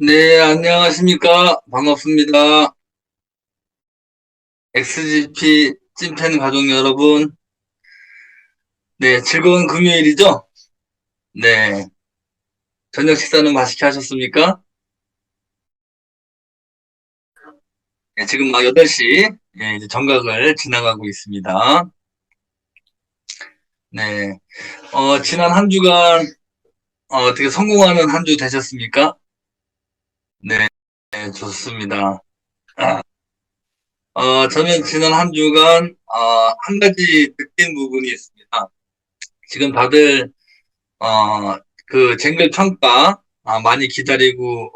네, 안녕하십니까. 반갑습니다. XGP 찐팬 가족 여러분. 네, 즐거운 금요일이죠? 네, 저녁 식사는 맛있게 하셨습니까? 네, 지금 막 8시, 이제 정각을 지나가고 있습니다. 네, 지난 한 주간, 어떻게 성공하는 한 주 되셨습니까? 네, 네, 좋습니다. 저는 지난 한 주간, 한 가지 느낀 부분이 있습니다. 지금 다들 그 쟁글 평가 많이 기다리고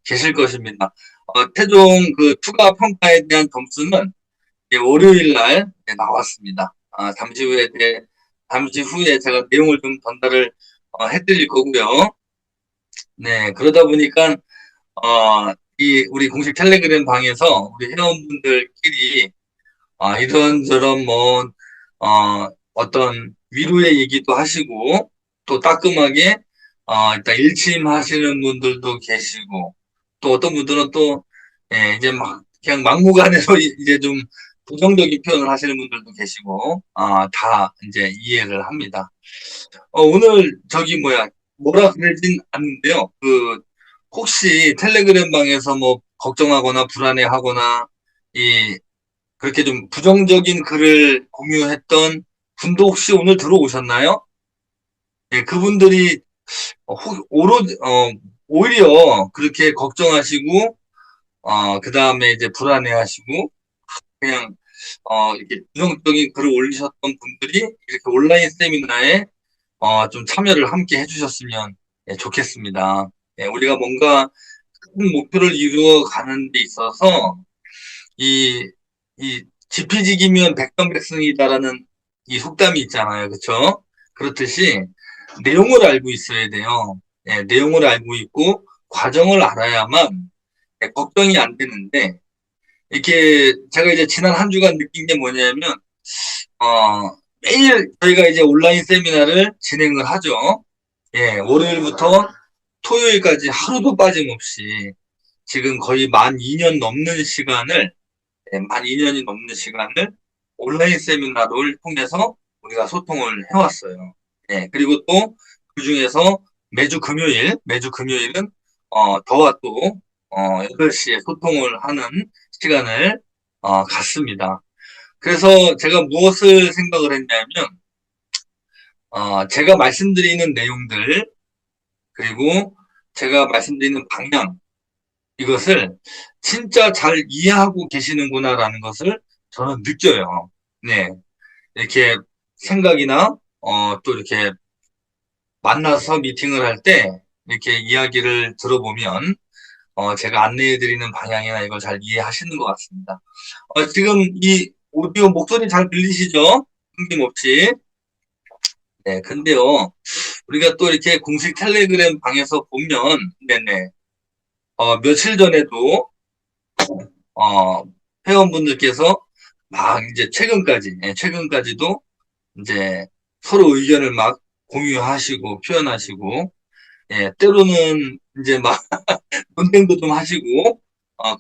계실 것입니다. 최종 그 투가 평가에 대한 점수는 월요일 날 나왔습니다. 잠시 후에 제가 내용을 좀 전달을 해드릴 거고요. 네, 그러다 보니까 이 우리 공식 텔레그램 방에서 우리 회원분들끼리 이런저런 어떤 위로의 얘기도 하시고, 또 따끔하게, 일단 일침하시는 분들도 계시고, 또 어떤 분들은 또, 이제 그냥 막무가내로 이제 좀 부정적인 표현을 하시는 분들도 계시고, 다 이제 이해를 합니다. 오늘 뭐라 그러진 않는데요. 혹시 텔레그램 방에서 뭐 걱정하거나 불안해하거나, 이 그렇게 좀 부정적인 글을 공유했던 분도 혹시 오늘 들어오셨나요? 예, 그분들이 오히려 그렇게 걱정하시고, 그 다음에 이제 불안해하시고, 그냥, 이렇게 부정적인 글을 올리셨던 분들이 이렇게 온라인 세미나에, 좀 참여를 함께 해주셨으면 좋겠습니다. 우리가 뭔가 큰 목표를 이루어 가는 데 있어서, 이, 이, 지피지기면 백전백승이다라는 이 속담이 있잖아요. 그쵸? 그렇듯이 내용을 알고 있어야 돼요. 내용을 알고 있고 과정을 알아야만 걱정이 안 되는데, 이렇게 제가 이제 지난 한 주간 느낀 게 뭐냐면, 매일 저희가 이제 온라인 세미나를 진행을 하죠. 월요일부터 토요일까지 하루도 빠짐없이 지금 거의 만 2년 넘는 시간을 만 2년이 넘는 시간을 온라인 세미나를 통해서 우리가 소통을 해왔어요. 그리고 또 그중에서 매주 금요일은 저와 또 8시에 소통을 하는 시간을 갖습니다. 그래서 제가 무엇을 생각을 했냐면, 제가 말씀드리는 내용들, 그리고 제가 말씀드리는 방향, 이것을 진짜 잘 이해하고 계시는구나라는 것을 저는 느껴요. 네. 이렇게 생각이나, 또 이렇게 만나서 미팅을 할 때, 이렇게 이야기를 들어보면, 제가 안내해드리는 방향이나 이걸 잘 이해하시는 것 같습니다. 지금 이 오디오 목소리 잘 들리시죠? 끊김없이. 네, 근데요, 우리가 또 이렇게 공식 텔레그램 방에서 보면, 네네, 며칠 전에도 어, 회원분들께서 막 이제 최근까지도 이제 서로 의견을 막 공유하시고 표현하시고, 때로는 이제 막 논쟁도 좀 하시고,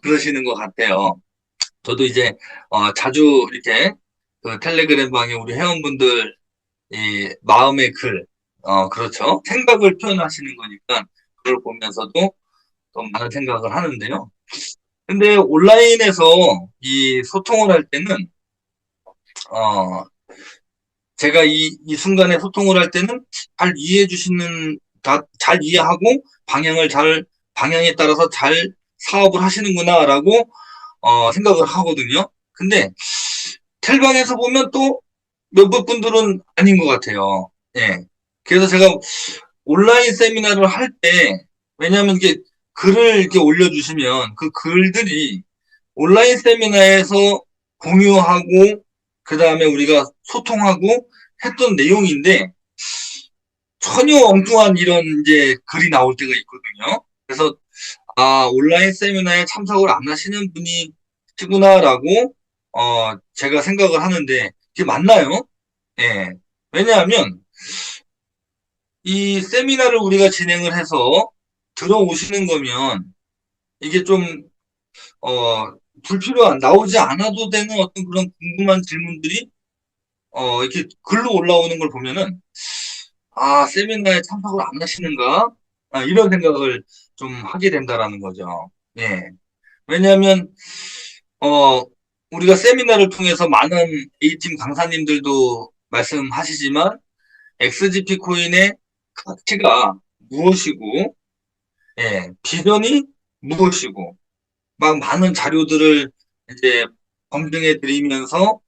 그러시는 것 같아요. 저도 이제, 자주 이렇게 그 텔레그램 방에 우리 회원분들 이 마음의 글, 그렇죠. 생각을 표현하시는 거니까 그걸 보면서도 또 많은 생각을 하는데요. 근데 온라인에서 이 소통을 할 때는, 어, 제가 이 순간에 소통을 할 때는 잘 이해하고 방향에 따라서 잘 사업을 하시는구나라고, 생각을 하거든요. 근데 텔방에서 보면 또 몇몇 분들은 아닌 것 같아요. 예. 그래서 제가 온라인 세미나를 할 때, 왜냐하면 이게 글을 이렇게 올려주시면 그 글들이 온라인 세미나에서 공유하고, 그 다음에 우리가 소통하고 했던 내용인데, 전혀 엉뚱한 이런 이제 글이 나올 때가 있거든요. 그래서, 온라인 세미나에 참석을 안 하시는 분이시구나라고, 제가 생각을 하는데, 그게 맞나요? 예. 왜냐하면, 이 세미나를 우리가 진행을 해서 들어오시는 거면 이게 좀, 불필요한, 나오지 않아도 되는 어떤 그런 궁금한 질문들이, 이렇게 글로 올라오는 걸 보면은, 아, 세미나에 참석을 안 하시는가? 아, 이런 생각을 좀 하게 된다라는 거죠. 예. 왜냐하면, 어, 우리가 세미나를 통해서 많은 A팀 강사님들도 말씀하시지만, XGP 코인의 가치가 무엇이고, 예, 비전이 무엇이고, 막 많은 자료들을 이제 검증해 드리면서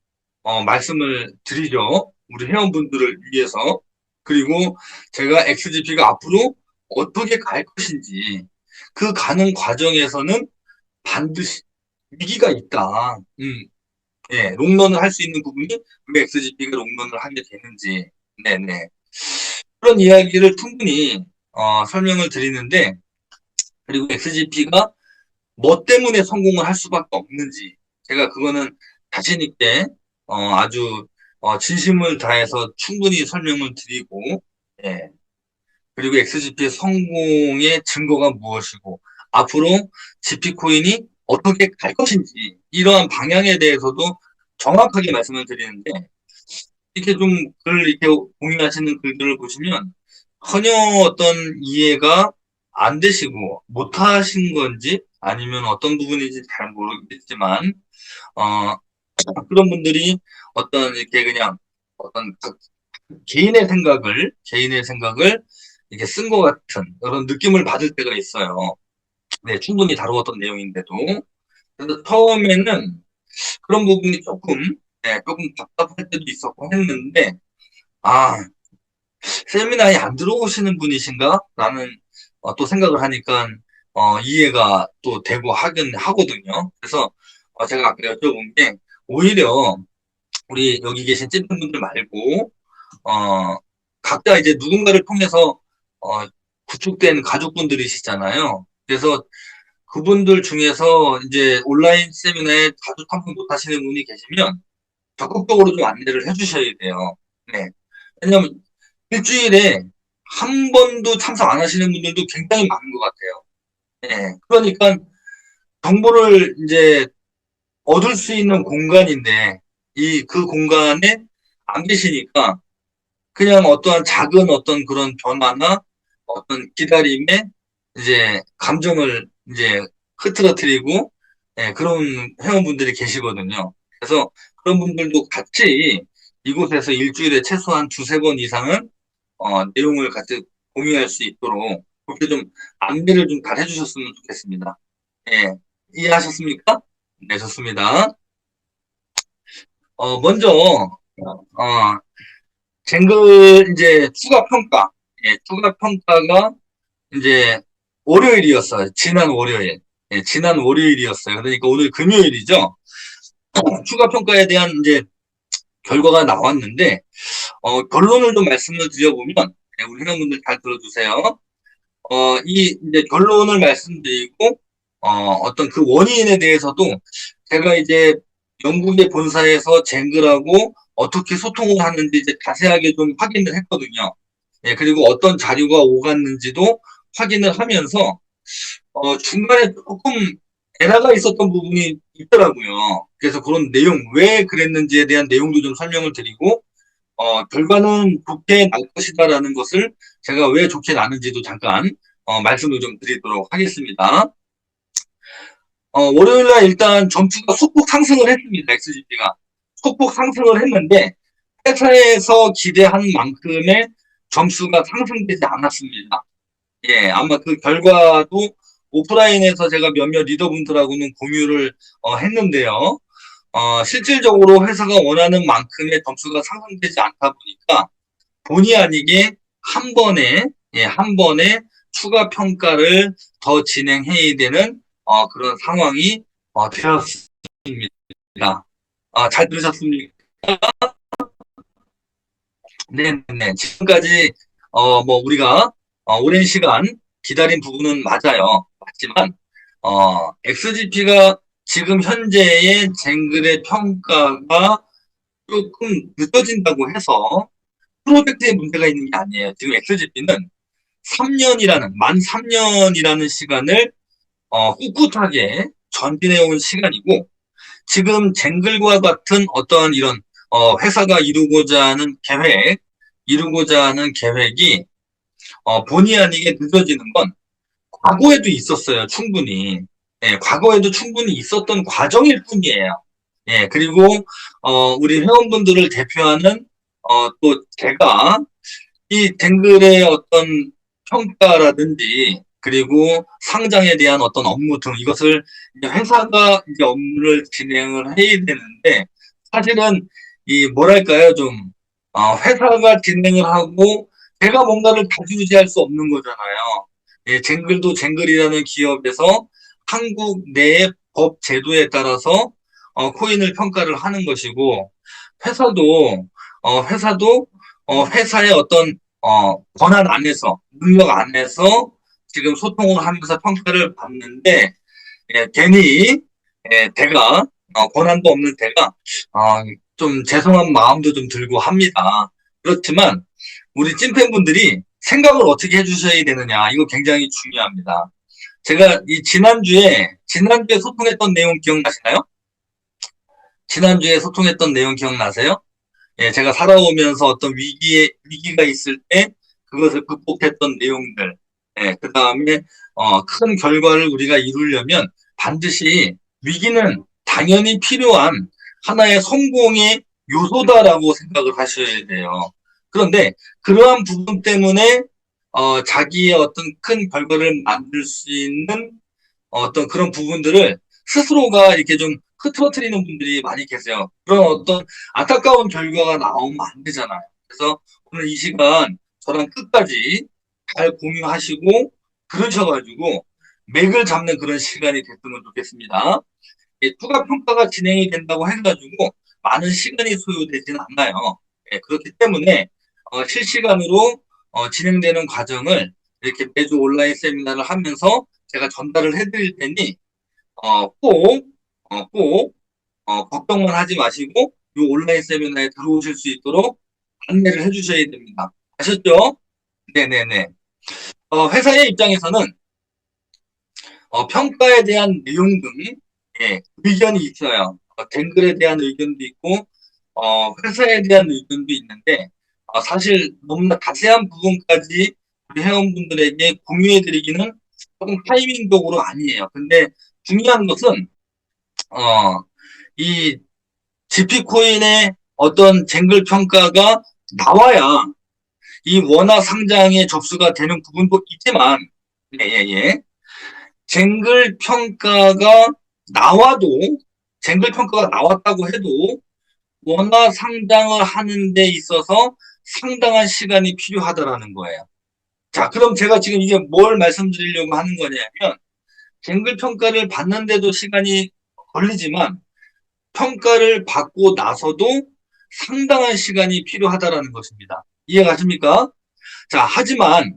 말씀을 드리죠. 우리 회원분들을 위해서. 그리고 제가 XGP가 앞으로 어떻게 갈 것인지 그 가는 과정에서는 반드시 위기가 있다. 예, 롱런을 할 수 있는 부분이 왜 XGP가 롱런을 하게 되는지. 네네. 그런 이야기를 충분히 설명을 드리는데, 그리고 XGP가 뭐 때문에 성공을 할 수밖에 없는지, 제가 그거는 자신 있게 아주 진심을 다해서 충분히 설명을 드리고, 예. 그리고 XGP의 성공의 증거가 무엇이고 앞으로 GP 코인이 어떻게 갈 것인지 이러한 방향에 대해서도 정확하게 말씀을 드리는데, 이렇게 좀 글 이렇게 공유하시는 글들을 보시면 전혀 어떤 이해가 안 되시고 못하신 건지 아니면 어떤 부분인지 잘 모르겠지만 어, 그런 분들이 어떤 이렇게 그냥 어떤 개인의 생각을 이렇게 쓴 것 같은 그런 느낌을 받을 때가 있어요. 네, 충분히 다루었던 내용인데도. 그래서 처음에는 그런 부분이 조금 답답할 때도 있었고 했는데, 아, 세미나에 안 들어오시는 분이신가? 라는 또 생각을 하니까 이해가 또 되고 하긴 하거든요. 그래서 제가 아까 여쭤본 게 오히려 우리 여기 계신 찐팬분들 말고 어, 각자 이제 누군가를 통해서 어, 구축된 가족분들이시잖아요. 그래서 그분들 중에서 이제 온라인 세미나에 자주 참석 못 하시는 분이 계시면 적극적으로 좀 안내를 해주셔야 돼요. 네. 왜냐면 일주일에 한 번도 참석 안 하시는 분들도 굉장히 많은 것 같아요. 네. 그러니까 정보를 이제 얻을 수 있는 공간인데 그 공간에 안 계시니까 그냥 어떠한 작은 어떤 그런 변화나 어떤 기다림에 이제 감정을 이제 흐트러뜨리고, 예, 그런 회원분들이 계시거든요. 그래서 그런 분들도 같이 이곳에서 일주일에 최소한 두세 번 이상은 내용을 같이 공유할 수 있도록 그렇게 좀 안내를 좀 잘 해주셨으면 좋겠습니다. 예, 이해하셨습니까? 네, 좋습니다. 먼저 쟁글 이제 추가 평가, 예, 추가 평가가 이제 월요일이었어요. 지난 월요일. 예, 지난 월요일이었어요. 그러니까 오늘 금요일이죠. 추가 평가에 대한 이제 결과가 나왔는데, 결론을 좀 말씀을 드려보면, 예, 우리 회원분들 잘 들어주세요. 이 이제 결론을 말씀드리고, 어떤 그 원인에 대해서도 제가 이제 영국의 본사에서 쟁글하고 어떻게 소통을 하는지 이제 자세하게 좀 확인을 했거든요. 예, 그리고 어떤 자료가 오갔는지도 확인을 하면서 중간에 조금 에러가 있었던 부분이 있더라고요. 그래서 그런 내용, 왜 그랬는지에 대한 내용도 좀 설명을 드리고, 결과는 좋게 날 것이다라는 것을 제가 왜 좋게 나는지도 잠깐 말씀을 좀 드리도록 하겠습니다. 월요일날 일단 점수가 소폭 상승을 했습니다. XGP가. 소폭 상승을 했는데 회사에서 기대한 만큼의 점수가 상승되지 않았습니다. 예, 아마 그 결과도 오프라인에서 제가 몇몇 리더분들하고는 공유를 했는데요. 실질적으로 회사가 원하는 만큼의 점수가 상승되지 않다 보니까 본의 아니게 한 번에, 예, 한 번에 추가 평가를 더 진행해야 되는 그런 상황이 되었습니다. 잘 들으셨습니까? 네네. 지금까지, 뭐, 우리가, 오랜 시간 기다린 부분은 맞아요. 맞지만, XGP가 지금 현재의 쟁글의 평가가 조금 늦어진다고 해서 프로젝트에 문제가 있는 게 아니에요. 지금 XGP는 만 3년이라는 시간을 꿋꿋하게 전진해온 시간이고, 지금 쟁글과 같은 어떠한 이런 회사가 이루고자 하는 계획이 본의 아니게 늦어지는 건 과거에도 있었어요, 충분히. 예, 과거에도 충분히 있었던 과정일 뿐이에요. 예, 그리고 우리 회원분들을 대표하는 또 제가 이 댕글의 어떤 평가라든지 그리고 상장에 대한 어떤 업무 등 이것을 이제 회사가 이제 업무를 진행을 해야 되는데, 사실은 이 뭐랄까요, 좀 회사가 진행을 하고 제가 뭔가를 좌지우지할 수 없는 거잖아요. 예, 쟁글도 쟁글이라는 기업에서 한국 내의 법 제도에 따라서 코인을 평가를 하는 것이고, 회사도 회사도 회사의 어떤 권한 안에서, 능력 안에서 지금 소통을 하면서 평가를 받는데, 예, 괜히 대가 권한도 없는 대가 좀 죄송한 마음도 좀 들고 합니다. 그렇지만 우리 찐팬분들이 생각을 어떻게 해주셔야 되느냐, 이거 굉장히 중요합니다. 제가 이 지난주에 소통했던 내용 기억나시나요? 지난주에 소통했던 내용 기억나세요? 예, 제가 살아오면서 어떤 위기가 있을 때 그것을 극복했던 내용들, 예, 그 다음에, 큰 결과를 우리가 이루려면 반드시 위기는 당연히 필요한 하나의 성공의 요소다라고 생각을 하셔야 돼요. 그런데 그러한 부분 때문에, 자기의 어떤 큰 결과를 만들 수 있는 어떤 그런 부분들을 스스로가 이렇게 좀 흐트러뜨리는 분들이 많이 계세요. 그런 어떤 안타까운 결과가 나오면 안 되잖아요. 그래서 오늘 이 시간 저랑 끝까지 잘 공유하시고 그러셔가지고 맥을 잡는 그런 시간이 됐으면 좋겠습니다. 예, 추가 평가가 진행이 된다고 해가지고 많은 시간이 소요되지는 않나요. 예, 그렇기 때문에 실시간으로 진행되는 과정을 이렇게 매주 온라인 세미나를 하면서 제가 전달을 해드릴 테니 꼭, 꼭 걱정만 하지 마시고 이 온라인 세미나에 들어오실 수 있도록 안내를 해주셔야 됩니다. 아셨죠? 네네네. 회사의 입장에서는 평가에 대한 내용 등, 예, 의견이 있어요. 댓글에 대한 의견도 있고 회사에 대한 의견도 있는데, 사실 너무나 자세한 부분까지 우리 회원분들에게 공유해드리기는 조금 타이밍적으로 아니에요. 근데 중요한 것은 이 GP코인의 어떤 쟁글 평가가 나와야 이 원화 상장에 접수가 되는 부분도 있지만, 예, 예, 예. 쟁글 평가가 나와도, 쟁글 평가가 나왔다고 해도 원화 상장을 하는 데 있어서 상당한 시간이 필요하다라는 거예요. 자, 그럼 제가 지금 이게 뭘 말씀드리려고 하는 거냐면, 쟁글 평가를 받는데도 시간이 걸리지만, 평가를 받고 나서도 상당한 시간이 필요하다라는 것입니다. 이해가십니까? 자, 하지만,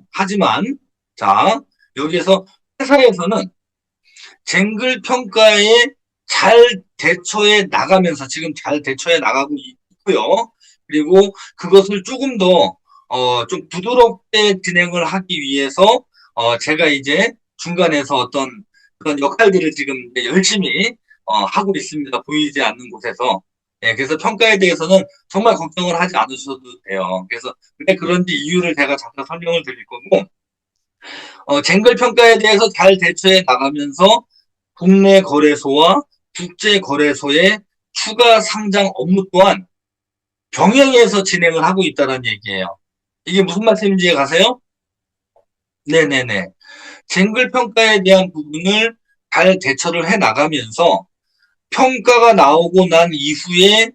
자, 여기에서 회사에서는 쟁글 평가에 잘 대처해 나가면서 지금 잘 대처해 나가고 있고요. 그리고 그것을 조금 더, 좀 부드럽게 진행을 하기 위해서, 제가 이제 중간에서 어떤 그런 역할들을 지금 열심히, 하고 있습니다. 보이지 않는 곳에서. 예, 그래서 평가에 대해서는 정말 걱정을 하지 않으셔도 돼요. 그래서 왜 그런지 이유를 제가 잠깐 설명을 드릴 거고, 쟁글 평가에 대해서 잘 대처해 나가면서 국내 거래소와 국제 거래소의 추가 상장 업무 또한 병행해서 진행을 하고 있다는 얘기예요. 이게 무슨 말씀인지 가세요? 네네네. 쟁글 평가에 대한 부분을 잘 대처를 해 나가면서 평가가 나오고 난 이후에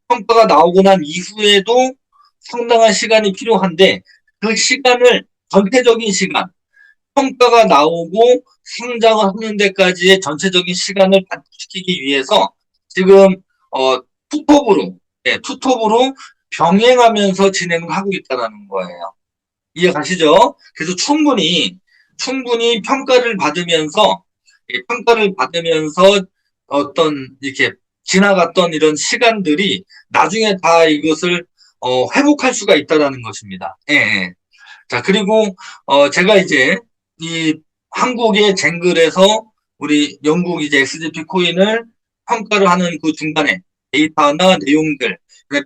평가가 나오고 난 이후에도 상당한 시간이 필요한데, 그 시간을 전체적인 시간, 평가가 나오고 상장을 하는 데까지의 전체적인 시간을 단축시키기 위해서 지금 투톱으로, 네, 투톱으로 병행하면서 진행을 하고 있다는 거예요. 이해 가시죠? 그래서 충분히 평가를 받으면서 어떤 이렇게 지나갔던 이런 시간들이 나중에 다 이것을 회복할 수가 있다는 것입니다. 예, 예. 자, 그리고, 제가 이제, 이, 한국의 쟁글에서 우리 영국 이제 XGP 코인을 평가를 하는 그 중간에 데이터나 내용들,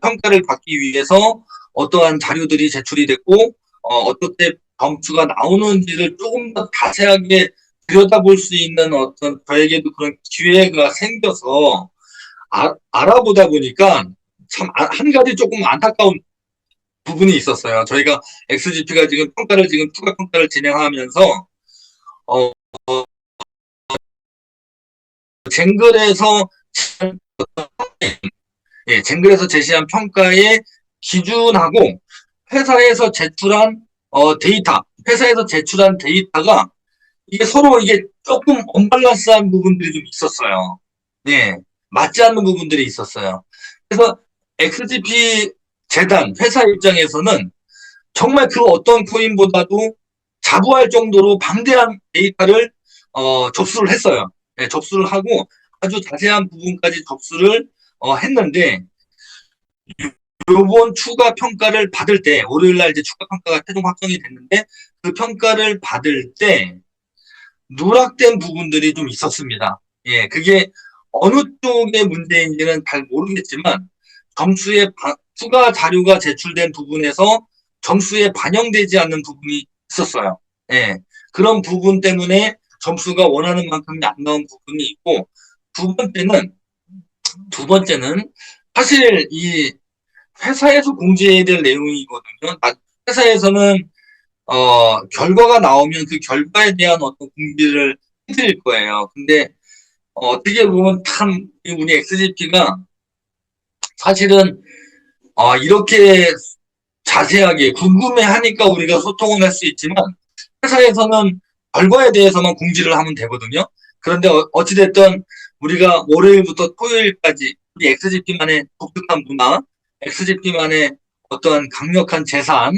평가를 받기 위해서 어떠한 자료들이 제출이 됐고, 어떻게 점수가 나오는지를 조금 더 자세하게 들여다볼 수 있는 어떤 저에게도 그런 기회가 생겨서 알아보다 보니까 참 한 가지 조금 안타까운 부분이 있었어요. 저희가 XGP가 지금 추가 평가를 진행하면서, 어, 쟁글에서, 예, 쟁글에서 제시한 평가의 기준하고 회사에서 제출한, 회사에서 제출한 데이터가 이게 서로 이게 조금 언밸런스한 부분들이 좀 있었어요. 예, 맞지 않는 부분들이 있었어요. 그래서 XGP 재단, 회사 입장에서는 정말 그 어떤 코인보다도 자부할 정도로 방대한 데이터를 접수를 했어요. 네, 접수를 하고 아주 자세한 부분까지 접수를 했는데 요번 추가 평가를 받을 때 월요일 날 이제 추가 평가가 최종 확정이 됐는데 그 평가를 받을 때 누락된 부분들이 좀 있었습니다. 예, 그게 어느 쪽의 문제인지는 잘 모르겠지만 점수에 추가 자료가 제출된 부분에서 점수에 반영되지 않는 부분이 있었어요. 예, 그런 부분 때문에 점수가 원하는 만큼이 안 나온 부분이 있고 두 번째는 두 번째는 사실 이 회사에서 공지해야 될 내용이거든요. 회사에서는 결과가 나오면 그 결과에 대한 어떤 공지를 해드릴 거예요. 근데 어떻게 보면 참 우리 XGP가 사실은 이렇게 자세하게 궁금해하니까 우리가 소통을 할 수 있지만 회사에서는 결과에 대해서만 공지를 하면 되거든요. 그런데 어찌됐든 우리가 월요일부터 토요일까지 우리 XGP만의 독특한 문화, XGP만의 어떠한 강력한 재산,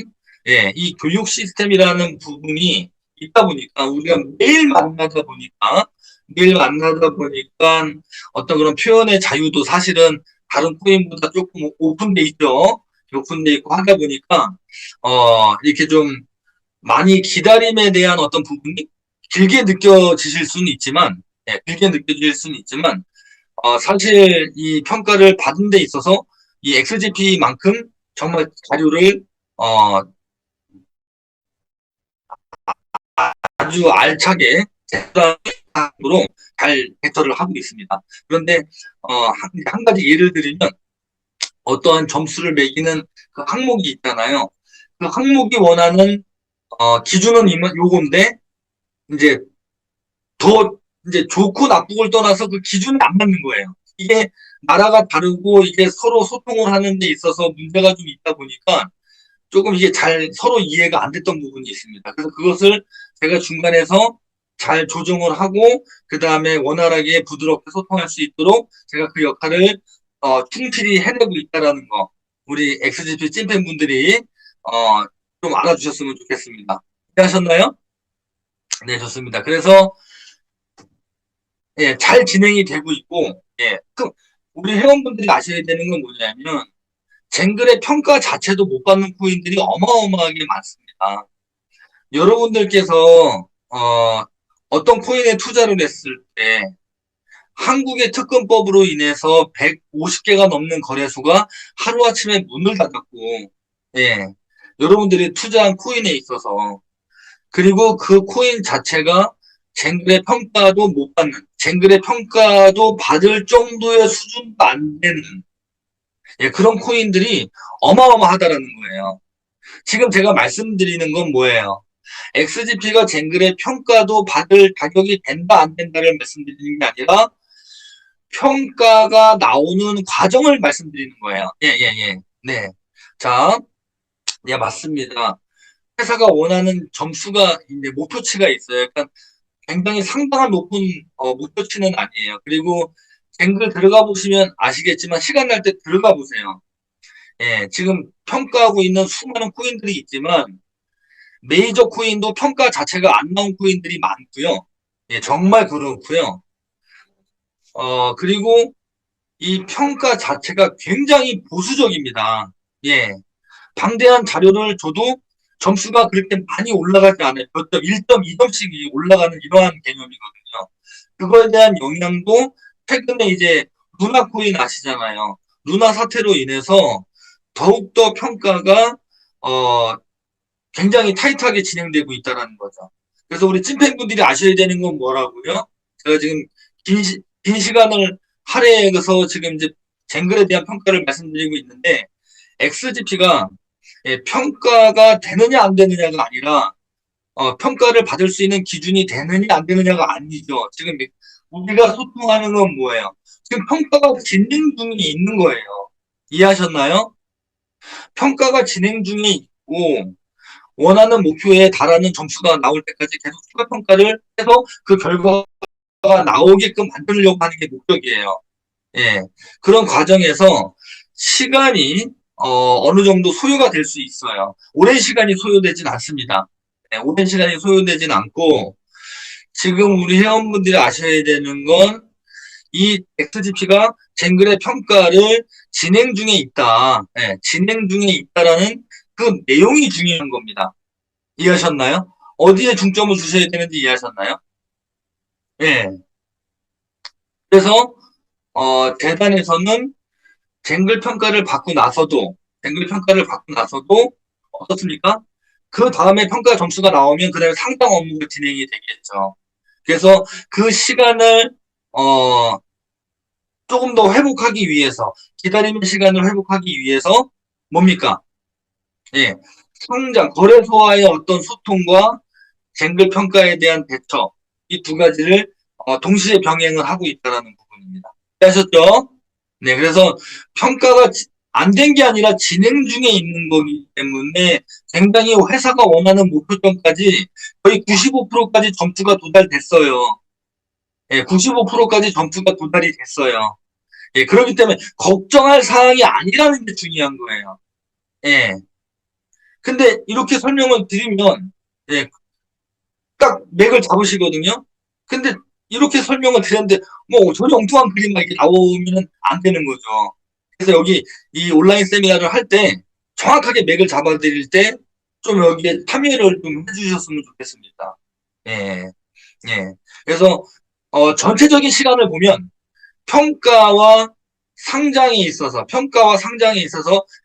예, 이 교육 시스템이라는 부분이 있다 보니까 우리가 매일 만나다 보니까 어떤 그런 표현의 자유도 사실은 다른 코인보다 조금 오픈돼 있죠. 오픈돼 있고 하다 보니까 이렇게 좀 많이 기다림에 대한 어떤 부분이 길게 느껴지실 수는 있지만, 예, 길게 느껴질 수는 있지만, 사실 이 평가를 받은 데 있어서 이 XGP만큼 정말 자료를, 아주 알차게, 으로 잘 대처를 하고 있습니다. 그런데, 한 가지 예를 들면, 어떠한 점수를 매기는 그 항목이 있잖아요. 그 항목이 원하는, 기준은 요건데, 이제 더 이제 좋고 나쁘고를 떠나서 그 기준이 안 맞는 거예요. 이게 나라가 다르고 이게 서로 소통을 하는 데 있어서 문제가 좀 있다 보니까 조금 이게 잘 서로 이해가 안 됐던 부분이 있습니다. 그래서 그것을 제가 중간에서 잘 조정을 하고 그 다음에 원활하게 부드럽게 소통할 수 있도록 제가 그 역할을 충실히 해내고 있다라는 거 우리 XGP 찐팬분들이 좀 알아주셨으면 좋겠습니다. 이해하셨나요? 네, 좋습니다. 그래서 예, 잘 진행이 되고 있고, 예, 우리 회원분들이 아셔야 되는 건 뭐냐면, 쟁글의 평가 자체도 못 받는 코인들이 어마어마하게 많습니다. 여러분들께서, 어떤 코인에 투자를 했을 때, 한국의 특검법으로 인해서 150개가 넘는 거래소가 하루아침에 문을 닫았고, 예, 여러분들이 투자한 코인에 있어서, 그리고 그 코인 자체가 쟁글의 평가도 못 받는, 쟁글의 평가도 받을 정도의 수준도 안 되는, 예, 그런 코인들이 어마어마하다라는 거예요. 지금 제가 말씀드리는 건 뭐예요? XGP가 쟁글의 평가도 받을 자격이 된다, 안 된다를 말씀드리는 게 아니라 평가가 나오는 과정을 말씀드리는 거예요. 예, 예, 예. 네. 자, 예, 맞습니다. 회사가 원하는 점수가 이제 목표치가 있어요. 약간 굉장히 상당한 높은 목표치는 아니에요. 그리고 뱅글 들어가 보시면 아시겠지만 시간 날 때 들어가 보세요. 예, 지금 평가하고 있는 수많은 코인들이 있지만 메이저 코인도 평가 자체가 안 나온 코인들이 많고요. 예, 정말 그렇고요. 그리고 이 평가 자체가 굉장히 보수적입니다. 예, 방대한 자료를 줘도 점수가 그렇게 많이 올라가지 않아요. 몇 점, 1.2점씩 올라가는 이러한 개념이거든요. 그거에 대한 영향도 최근에 이제 루나 코인 아시잖아요. 루나 사태로 인해서 더욱더 평가가 어, 굉장히 타이트하게 진행되고 있다는 거죠. 그래서 우리 찐팬분들이 아셔야 되는 건 뭐라고요? 제가 지금 긴 시간을 할애해서 지금 이제 쟁글에 대한 평가를 말씀드리고 있는데 XGP가 평가가 되느냐 안 되느냐가 아니라 평가를 받을 수 있는 기준이 되느냐 안 되느냐가 아니죠. 지금 우리가 소통하는 건 뭐예요? 지금 평가가 진행 중에 있는 거예요. 이해하셨나요? 평가가 진행 중에 있고 원하는 목표에 달하는 점수가 나올 때까지 계속 추가 평가를 해서 그 결과가 나오게끔 만들려고 하는 게 목적이에요. 예. 그런 과정에서 시간이 어느 정도 소요가 될 수 있어요. 오랜 시간이 소요되진 않습니다. 예, 오랜 시간이 소요되진 않고 지금 우리 회원분들이 아셔야 되는 건 이 XGP가 쟁글의 평가를 진행 중에 있다. 예, 진행 중에 있다라는 그 내용이 중요한 겁니다. 이해하셨나요? 어디에 중점을 주셔야 되는지 이해하셨나요? 예. 그래서 재단에서는 쟁글 평가를 받고 나서도 어떻습니까? 그 다음에 평가 점수가 나오면 그다음에 상당 업무가 진행이 되겠죠. 그래서 그 시간을 어, 조금 더 회복하기 위해서 기다리는 시간을 회복하기 위해서 뭡니까? 예, 거래소와의 어떤 소통과 쟁글 평가에 대한 대처 이 두 가지를 동시에 병행을 하고 있다는 부분입니다. 아셨죠? 네, 그래서 평가가 안 된 게 아니라 진행 중에 있는 거기 때문에 굉장히 회사가 원하는 목표점까지 거의 95%까지 점수가 도달됐어요. 예, 95%까지 점수가 도달이 됐어요. 예, 그렇기 때문에 걱정할 사항이 아니라는 게 중요한 거예요. 예. 근데 이렇게 설명을 드리면, 예, 딱 맥을 잡으시거든요. 근데 이렇게 설명을 드렸는데, 뭐 전혀 엉뚱한 그림만 이렇게 나오면 안 되는 거죠. 그래서 여기 이 온라인 세미나를 할 때 정확하게 맥을 잡아드릴 때 좀 여기에 참여를 좀 해주셨으면 좋겠습니다. 예, 예. 그래서 전체적인 시간을 보면 평가와 상장에 있어서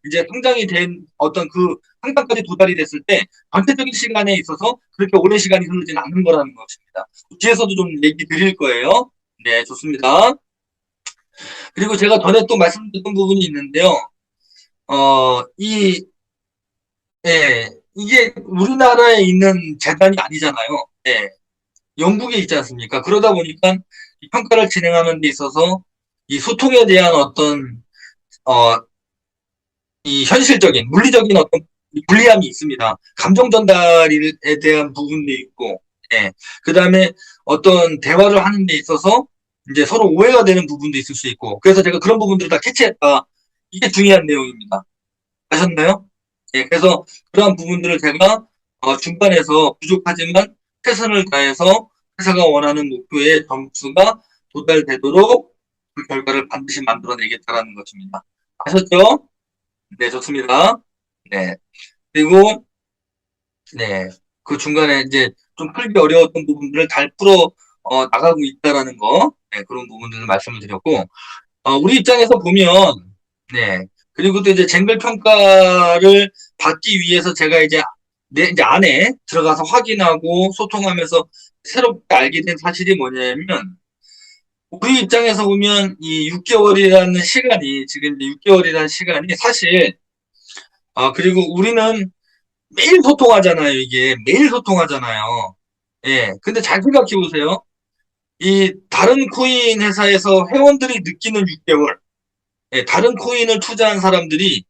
이제 상장이 된 어떤 그 상장까지 도달이 됐을 때 전체적인 시간에 있어서 그렇게 오랜 시간이 흐르진 않는 거라는 것입니다. 뒤에서도 좀 얘기 드릴 거예요. 네, 좋습니다. 그리고 제가 전에 또 말씀드렸던 부분이 있는데요. 어, 이, 예, 이게 우리나라에 있는 재단이 아니잖아요. 예, 영국에 있지 않습니까? 그러다 보니까 이 평가를 진행하는 데 있어서 이 소통에 대한 어떤 어, 이 현실적인 물리적인 어떤 불리함이 있습니다. 감정 전달에 대한 부분도 있고, 예. 그 다음에 어떤 대화를 하는 데 있어서 이제 서로 오해가 되는 부분도 있을 수 있고, 그래서 제가 그런 부분들을 다 캐치했다. 이게 중요한 내용입니다. 아셨나요? 예, 그래서 그러한 부분들을 제가 중간에서 부족하지만 최선을 다해서 회사가 원하는 목표의 점수가 도달되도록 그 결과를 반드시 만들어내겠다라는 것입니다. 아셨죠? 네, 좋습니다. 네. 그리고, 네. 그 중간에 이제 좀 풀기 어려웠던 부분들을 잘 풀어 나가고 있다라는 거, 네, 그런 부분들을 말씀을 드렸고, 우리 입장에서 보면, 네. 그리고 또 이제 쟁글 평가를 받기 위해서 제가 이제 안에 들어가서 확인하고 소통하면서 새롭게 알게 된 사실이 뭐냐면, 우리 입장에서 보면 이 6개월이라는 시간이, 지금 이제 6개월이라는 시간이 사실, 그리고 우리는 매일 소통하잖아요, 이게. 매일 소통하잖아요. 예. 근데 잘 생각해 보세요. 이 다른 코인 회사에서 회원들이 느끼는 6개월, 예, 다른 코인을 투자한 사람들이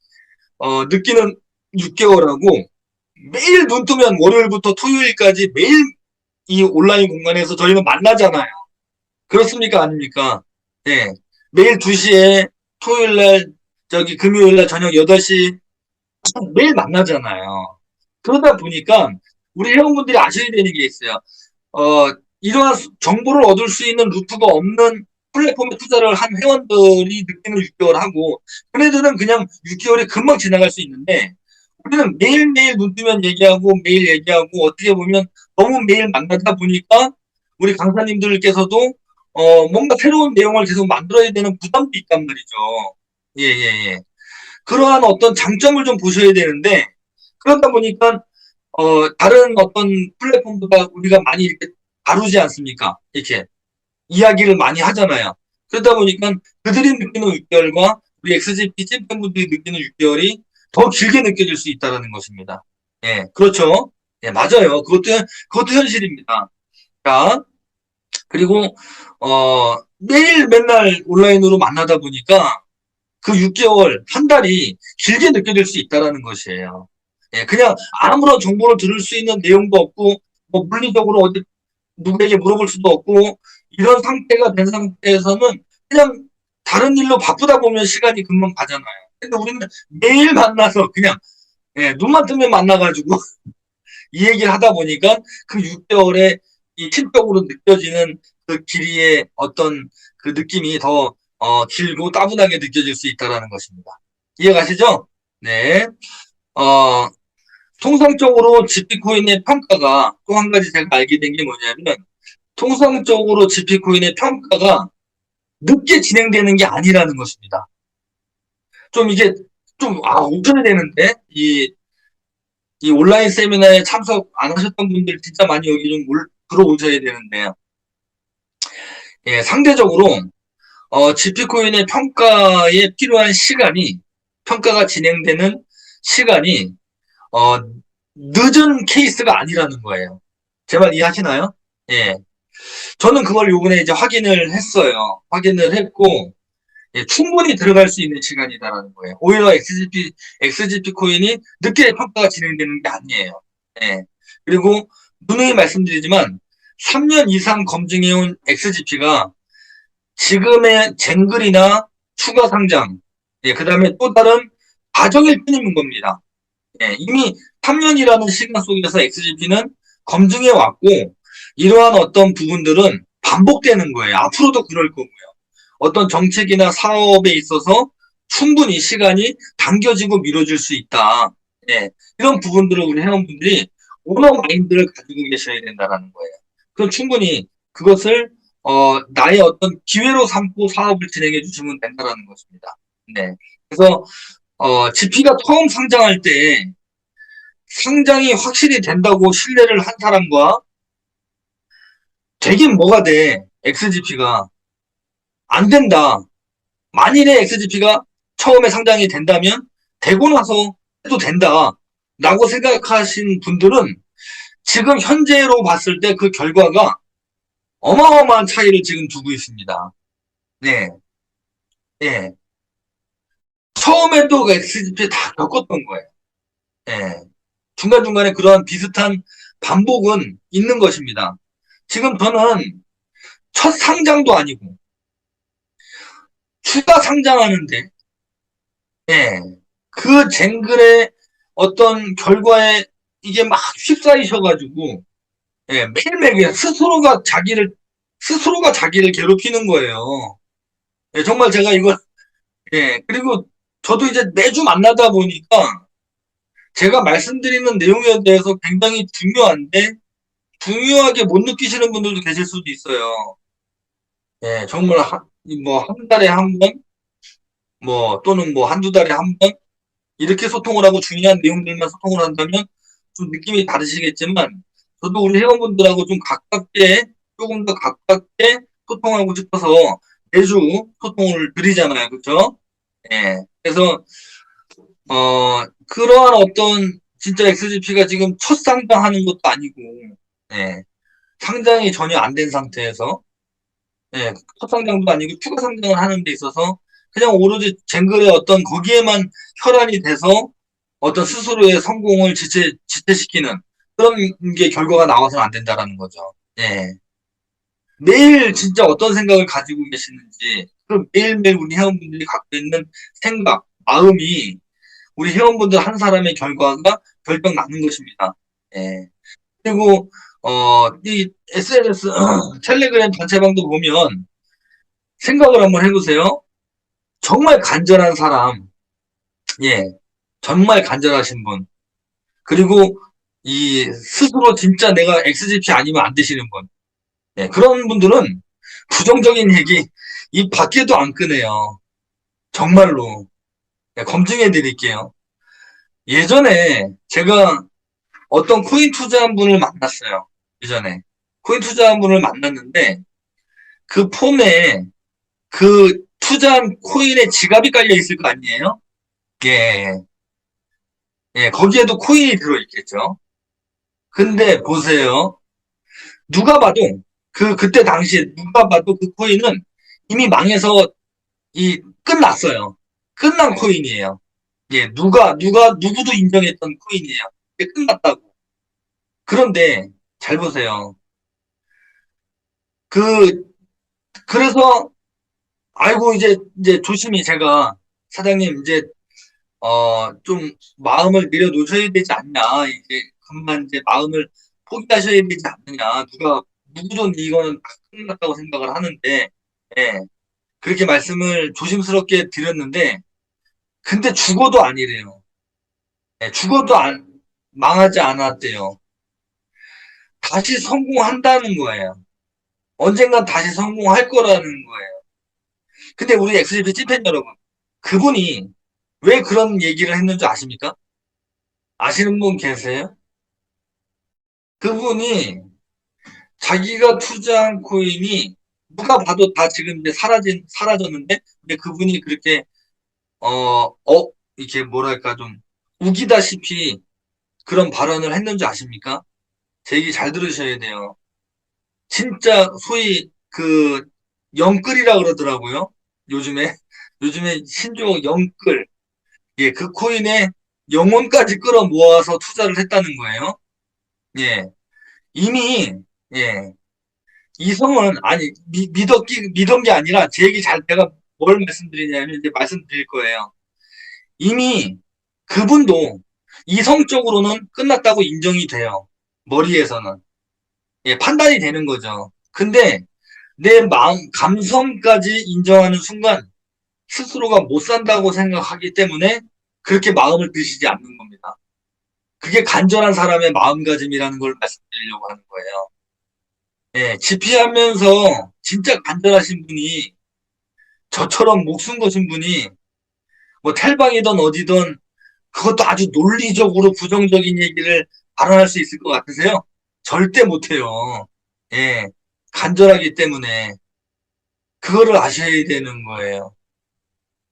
느끼는 6개월하고 매일 눈 뜨면 월요일부터 토요일까지 매일 이 온라인 공간에서 저희는 만나잖아요. 그렇습니까? 아닙니까? 예. 매일 2시에 토요일 날, 금요일 날 저녁 8시 매일 만나잖아요. 그러다 보니까 우리 회원분들이 아셔야 되는 게 있어요. 이러한 정보를 얻을 수 있는 루트가 없는 플랫폼에 투자를 한 회원들이 느끼는 6개월 하고, 걔네들은 그냥 6개월이 금방 지나갈 수 있는데, 우리는 매일매일 눈 뜨면 얘기하고 매일 얘기하고 어떻게 보면 너무 매일 만나다 보니까 우리 강사님들께서도 뭔가 새로운 내용을 계속 만들어야 되는 부담도 있단 말이죠. 예, 예, 예. 그러한 어떤 장점을 좀 보셔야 되는데 그러다 보니까 다른 어떤 플랫폼보다 우리가 많이 이렇게 다루지 않습니까? 이렇게 이야기를 많이 하잖아요. 그러다 보니까 그들이 느끼는 6개월과 우리 XGP 찐팬분들이 느끼는 6개월이 더 길게 느껴질 수 있다는 것입니다. 예, 그렇죠. 예, 맞아요. 그것도 현실입니다. 자, 그리고, 매일 맨날 온라인으로 만나다 보니까 그 6개월, 한 달이 길게 느껴질 수 있다는 것이에요. 예, 그냥 아무런 정보를 들을 수 있는 내용도 없고, 뭐 물리적으로 어디 누구에게 물어볼 수도 없고 이런 상태가 된 상태에서는 그냥 다른 일로 바쁘다 보면 시간이 금방 가잖아요. 근데 우리는 매일 만나서 그냥 눈만 뜨면 만나가지고 이 얘기를 하다 보니까 그 6개월에 이 심적으로 느껴지는 그 길이의 어떤 그 느낌이 더 길고 따분하게 느껴질 수 있다는 것입니다. 이해가시죠? 네. 어, 통상적으로 GP코인의 평가가 또 한 가지 제가 알게 된 게 뭐냐면 통상적으로 GP코인의 평가가 늦게 진행되는 게 아니라는 것입니다. 좀 이게 웃겨야 되는데, 이 온라인 세미나에 참석 안 하셨던 분들 진짜 많이 여기 좀 들어오셔야 되는데요. 예, 상대적으로, GP코인의 평가에 필요한 시간이, 평가가 진행되는 시간이, 어, 늦은 케이스가 아니라는 거예요. 제 말 이해하시나요? 예. 저는 그걸 요번에 이제 확인을 했어요. 확인을 했고, 예, 충분히 들어갈 수 있는 시간이다라는 거예요. 오히려 XGP 코인이 늦게 평가가 진행되는 게 아니에요. 예. 그리고 누누이 말씀드리지만 3년 이상 검증해온 XGP가 지금의 쟁글이나 추가 상장, 예, 그 다음에 또 다른 과정일 뿐인 겁니다. 예, 이미 3년이라는 시간 속에서 XGP는 검증해 왔고 이러한 어떤 부분들은 반복되는 거예요. 앞으로도 그럴 거고요. 어떤 정책이나 사업에 있어서 충분히 시간이 당겨지고 미뤄질 수 있다. 예, 이런 부분들을 우리 회원분들이 오너 마인드를 가지고 계셔야 된다는 거예요. 그럼 충분히 그것을 나의 어떤 기회로 삼고 사업을 진행해 주시면 된다는 것입니다. 네. 그래서 GP가 처음 상장할 때 상장이 확실히 된다고 신뢰를 한 사람과 되긴 뭐가 돼. XGP가 안 된다. 만일에 XGP가 처음에 상장이 된다면 되고 나서 해도 된다. 라고 생각하신 분들은 지금 현재로 봤을 때 그 결과가 어마어마한 차이를 지금 두고 있습니다. 네. 예. 처음에도 XGP 다 겪었던 거예요. 예. 중간중간에 그러한 비슷한 반복은 있는 것입니다. 지금 저는 첫 상장도 아니고 추가 상장하는데 예, 그 쟁글의 어떤 결과에 이게 막 휩싸이셔가지고 예, 매일매일 그냥 스스로가 자기를 괴롭히는 거예요. 예, 정말 제가 이거 그리고 저도 이제 매주 만나다 보니까 제가 말씀드리는 내용에 대해서 굉장히 중요한데 중요하게 못 느끼시는 분들도 계실 수도 있어요. 예, 정말 한 달에 한 번, 또는 한두 달에 한 번, 이렇게 소통을 하고 중요한 내용들만 소통을 한다면 좀 느낌이 다르시겠지만, 저도 우리 회원분들하고 좀 조금 더 가깝게 소통하고 싶어서 매주 소통을 드리잖아요. 그쵸? 예. 그래서, 그러한 어떤, 진짜 XGP가 지금 첫 상장하는 것도 아니고, 예. 상장이 전혀 안 된 상태에서, 예, 첫 상장도 아니고 추가 상장을 하는 데 있어서 그냥 오로지 쟁글의 어떤 거기에만 혈안이 돼서 어떤 스스로의 성공을 지체시키는 그런 게 결과가 나와서는 안 된다라는 거죠. 예. 매일 진짜 어떤 생각을 가지고 계시는지, 그 매일매일 우리 회원분들이 갖고 있는 생각, 마음이 우리 회원분들 한 사람의 결과가 결정 나는 것입니다. 예. 그리고, 이 SNS, 텔레그램 단체방도 보면 생각을 한번 해보세요. 정말 간절한 사람, 예, 정말 간절하신 분. 그리고 이 스스로 진짜 내가 XGP 아니면 안 되시는 분. 예, 그런 분들은 부정적인 얘기 입 밖에도 안 꺼내요. 정말로. 예, 검증해 드릴게요. 예전에 제가 어떤 코인 투자한 분을 만났어요. 예전에. 코인 투자한 분을 만났는데 그 폼에 그 투자한 코인에 지갑이 깔려 있을 거 아니에요? 예, 예, 거기에도 코인이 들어있겠죠. 근데 보세요. 누가 봐도 그때 당시에 누가 봐도 그 코인은 이미 망해서 끝났어요. 끝난 코인이에요. 예, 누구도 인정했던 코인이에요. 이게 끝났다고. 그런데 잘 보세요. 그 그래서 아이고 이제 조심히 제가 사장님 이제 좀 마음을 내려놓으셔야 되지 않냐. 이제 그만 이제 마음을 포기하셔야 되지 않느냐. 누구든 이거는 다 끝났다고 생각을 하는데, 예. 그렇게 말씀을 조심스럽게 드렸는데, 근데 죽어도 아니래요. 예, 망하지 않았대요. 다시 성공한다는 거예요. 언젠간 다시 성공할 거라는 거예요. 근데 우리 엑스제피 찐팬 여러분, 그분이 왜 그런 얘기를 했는지 아십니까? 아시는 분 계세요? 그분이 자기가 투자한 코인이 누가 봐도 다 지금 이제 사라졌는데, 근데 그분이 그렇게, 이렇게 뭐랄까 좀 우기다시피 그런 발언을 했는지 아십니까? 제 얘기 잘 들으셔야 돼요. 진짜 소위 영끌이라 그러더라고요. 요즘에, 요즘에 신조어 영끌. 예, 그 코인에 영혼까지 끌어모아서 투자를 했다는 거예요. 예, 이미, 예, 이성은 아니 믿은 게 아니라 제 얘기 잘 내가 뭘 말씀드리냐면 이제 말씀드릴 거예요. 이미 그분도 이성적으로는 끝났다고 인정이 돼요. 머리에서는. 예, 판단이 되는 거죠. 근데 내 마음 감성까지 인정하는 순간 스스로가 못 산다고 생각하기 때문에 그렇게 마음을 드시지 않는 겁니다. 그게 간절한 사람의 마음가짐이라는 걸 말씀드리려고 하는 거예요. 예, 지피하면서 진짜 간절하신 분이 저처럼 목숨 거신 분이 뭐 텔방이든 어디든 그것도 아주 논리적으로 부정적인 얘기를 발언할 수 있을 것 같으세요? 절대 못해요. 예, 간절하기 때문에 그거를 아셔야 되는 거예요.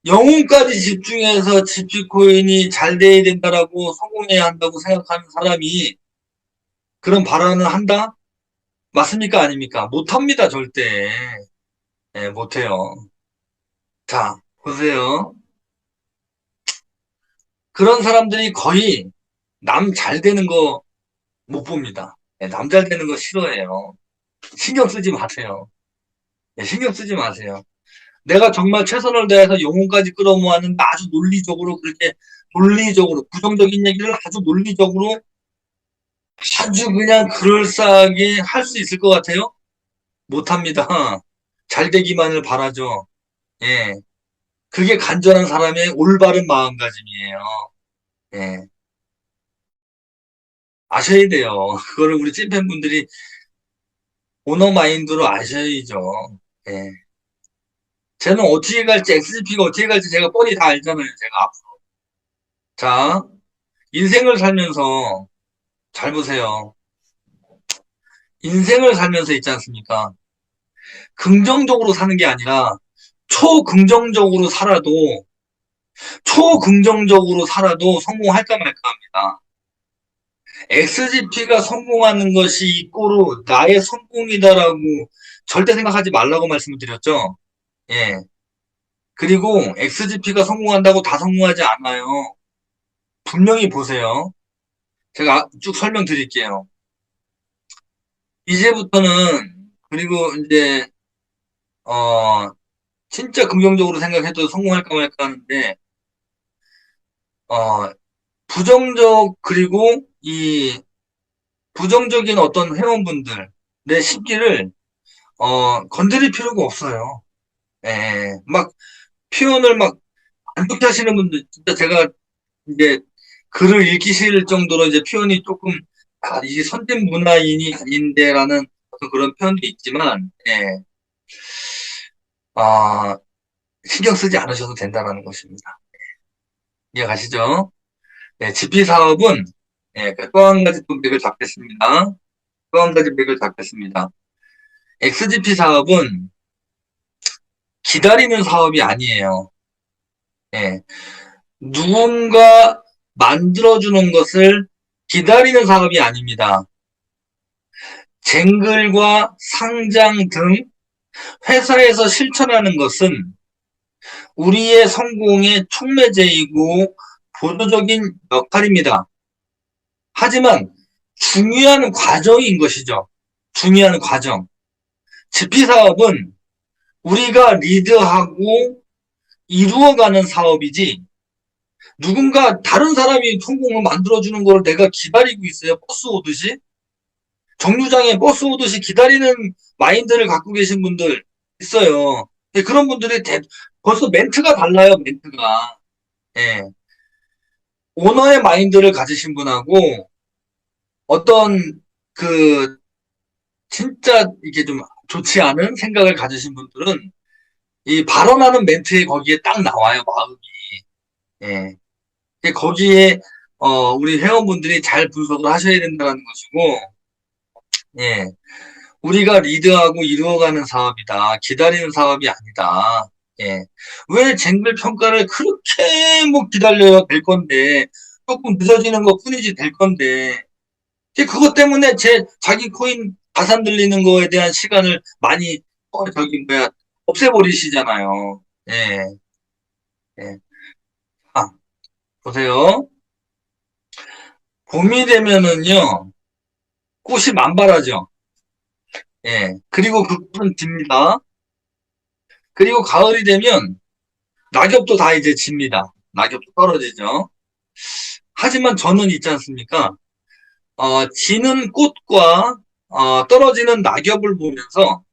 영혼까지 집중해서 지피코인이 잘 돼야 된다라고 성공해야 한다고 생각하는 사람이 그런 발언을 한다? 맞습니까? 아닙니까? 못합니다, 절대. 예, 못해요. 자, 보세요. 그런 사람들이 거의 남 잘 되는 거 못 봅니다. 예, 남잘 되는 거 싫어해요. 신경 쓰지 마세요. 예, 신경 쓰지 마세요. 내가 정말 최선을 다해서 영혼까지 끌어모았는데 아주 논리적으로 그렇게 논리적으로 부정적인 얘기를 아주 논리적으로 아주 그냥 그럴싸하게 할 수 있을 것 같아요? 못합니다. 잘 되기만을 바라죠. 예. 그게 간절한 사람의 올바른 마음가짐이에요. 예. 아셔야 돼요. 그거를 우리 찐팬분들이 오너 마인드로 아셔야죠. 예. 쟤는 어떻게 갈지, XGP가 어떻게 갈지 제가 뻔히 다 알잖아요, 제가 앞으로. 자, 인생을 살면서, 잘 보세요. 인생을 살면서 있지 않습니까? 긍정적으로 사는 게 아니라, 초긍정적으로 살아도, 초긍정적으로 살아도 성공할까 말까 합니다. XGP가 성공하는 것이 이꼬로 나의 성공이다라고 절대 생각하지 말라고 말씀을 드렸죠. 예. 그리고 XGP가 성공한다고 다 성공하지 않아요. 분명히 보세요. 제가 쭉 설명드릴게요. 이제부터는 그리고 이제 어 진짜 긍정적으로 생각해도 성공할까 말까 하는데 어 그리고 이 부정적인 어떤 회원분들 내 심기를 건드릴 필요가 없어요. 막 표현을 막 안 좋게 하시는 분들 진짜 제가 이제 글을 읽히실 정도로 이제 표현이 조금, 이게 선진 문화인인데라는 그런 표현도 있지만, 예, 아, 신경 쓰지 않으셔도 된다는 것입니다. 이해가시죠? 네, GP 사업은, 예, 또 한 가지 또 맥을 잡겠습니다. 또 한 가지 맥을 잡겠습니다. XGP 사업은 기다리는 사업이 아니에요. 예, 누군가 만들어주는 것을 기다리는 사업이 아닙니다. 쟁글과 상장 등 회사에서 실천하는 것은 우리의 성공의 촉매제이고 보조적인 역할입니다. 하지만 중요한 과정인 것이죠. 중요한 과정. GP 사업은 우리가 리드하고 이루어가는 사업이지 누군가 다른 사람이 성공을 만들어주는 걸 내가 기다리고 있어요. 버스 오듯이. 정류장에 버스 오듯이 기다리는 마인드를 갖고 계신 분들 있어요. 그런 분들이 벌써 멘트가 달라요, 멘트가. 예. 오너의 마인드를 가지신 분하고 어떤 그 진짜 이게 좀 좋지 않은 생각을 가지신 분들은 이 발언하는 멘트에 거기에 딱 나와요, 마음이. 예. 거기에 우리 회원분들이 잘 분석을 하셔야 된다는 것이고, 예. 우리가 리드하고 이루어가는 사업이다. 기다리는 사업이 아니다. 예. 왜 쟁글 평가를 그렇게 뭐 기다려야 될 건데, 조금 늦어지는 것 뿐이지 될 건데, 그것 때문에 자기 코인 가산 들리는 거에 대한 시간을 많이, 없애버리시잖아요. 예, 예. 아, 보세요. 봄이 되면은요, 꽃이 만발하죠. 예. 그리고 그 꽃은 집니다. 그리고 가을이 되면 낙엽도 다 이제 집니다. 낙엽도 떨어지죠. 하지만 저는 있지 않습니까? 지는 꽃과 떨어지는 낙엽을 보면서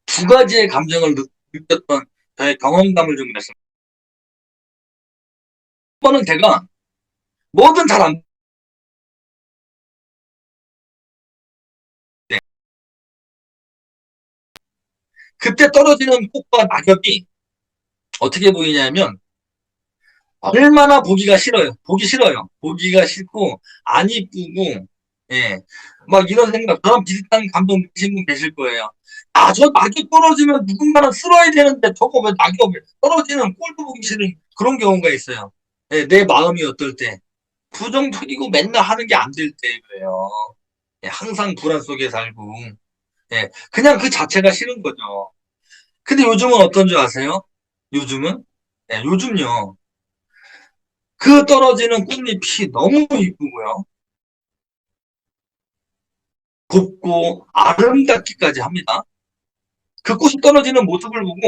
두 가지의 감정을 느꼈던 저의 경험담을 좀 말씀드립니다. 한 번은 제가 뭐든 잘 안 돼. 그때 떨어지는 꽃과 낙엽이 어떻게 보이냐면 얼마나 보기가 싫어요. 보기 싫어요. 보기가 싫고 안 이쁘고 예. 막 이런 생각, 저랑 비슷한 감동 느끼신 분 계실 거예요. 저 낙엽 떨어지면 누군가는 쓸어야 되는데 저거 왜 낙엽 떨어지는 꼴도 보기 싫은 그런 경우가 있어요. 예, 내 마음이 어떨 때. 부정적이고 맨날 하는 게 안 될 때예요. 예, 항상 불안 속에 살고. 예, 그냥 그 자체가 싫은 거죠. 근데 요즘은 어떤 줄 아세요? 요즘은? 예, 요즘요. 그 떨어지는 꽃잎이 너무 이쁘고요. 곱고 아름답기까지 합니다. 그 꽃이 떨어지는 모습을 보고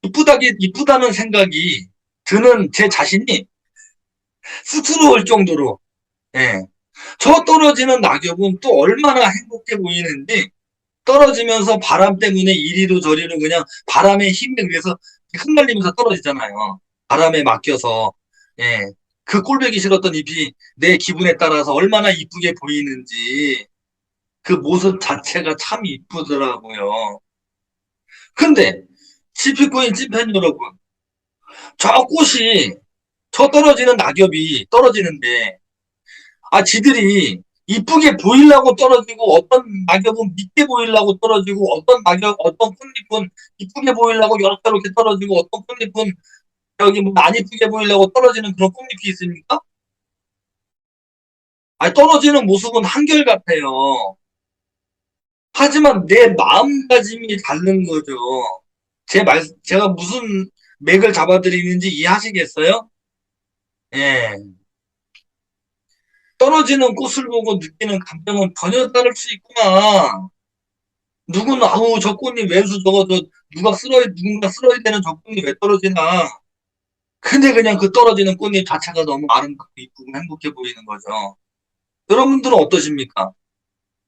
이쁘다는 생각이 드는 제 자신이 쑥스러울 정도로, 예. 저 떨어지는 낙엽은 또 얼마나 행복해 보이는지 떨어지면서 바람 때문에 이리로 저리로 그냥 바람의 힘에 의해서 흩날리면서 떨어지잖아요. 바람에 맡겨서. 예. 그 꼴보기 싫었던 잎이 내 기분에 따라서 얼마나 이쁘게 보이는지 그 모습 자체가 참 이쁘더라고요. 근데 지피코인 찐팬 여러분, 저 꽃이 저 떨어지는 낙엽이 떨어지는데 지들이 이쁘게 보이려고 떨어지고 어떤 낙엽은 밉게 보이려고 떨어지고 어떤 꽃잎은 이쁘게 보이려고 이렇게 떨어지고 어떤 꽃잎은 여기 뭐 안 이쁘게 보이려고 떨어지는 그런 꽃잎이 있습니까? 떨어지는 모습은 한결같아요. 하지만 내 마음가짐이 다른 거죠. 제가 무슨 맥을 잡아드리는지 이해하시겠어요? 예. 떨어지는 꽃을 보고 느끼는 감정은 전혀 다를 수 있구나. 누구는 아우 저 꽃잎 왼수 저거 누군가 쓸어야 되는 저 꽃잎 왜 떨어지나. 근데 그냥 그 떨어지는 꽃잎 자체가 너무 아름답고 이쁘고 행복해 보이는 거죠. 여러분들은 어떠십니까?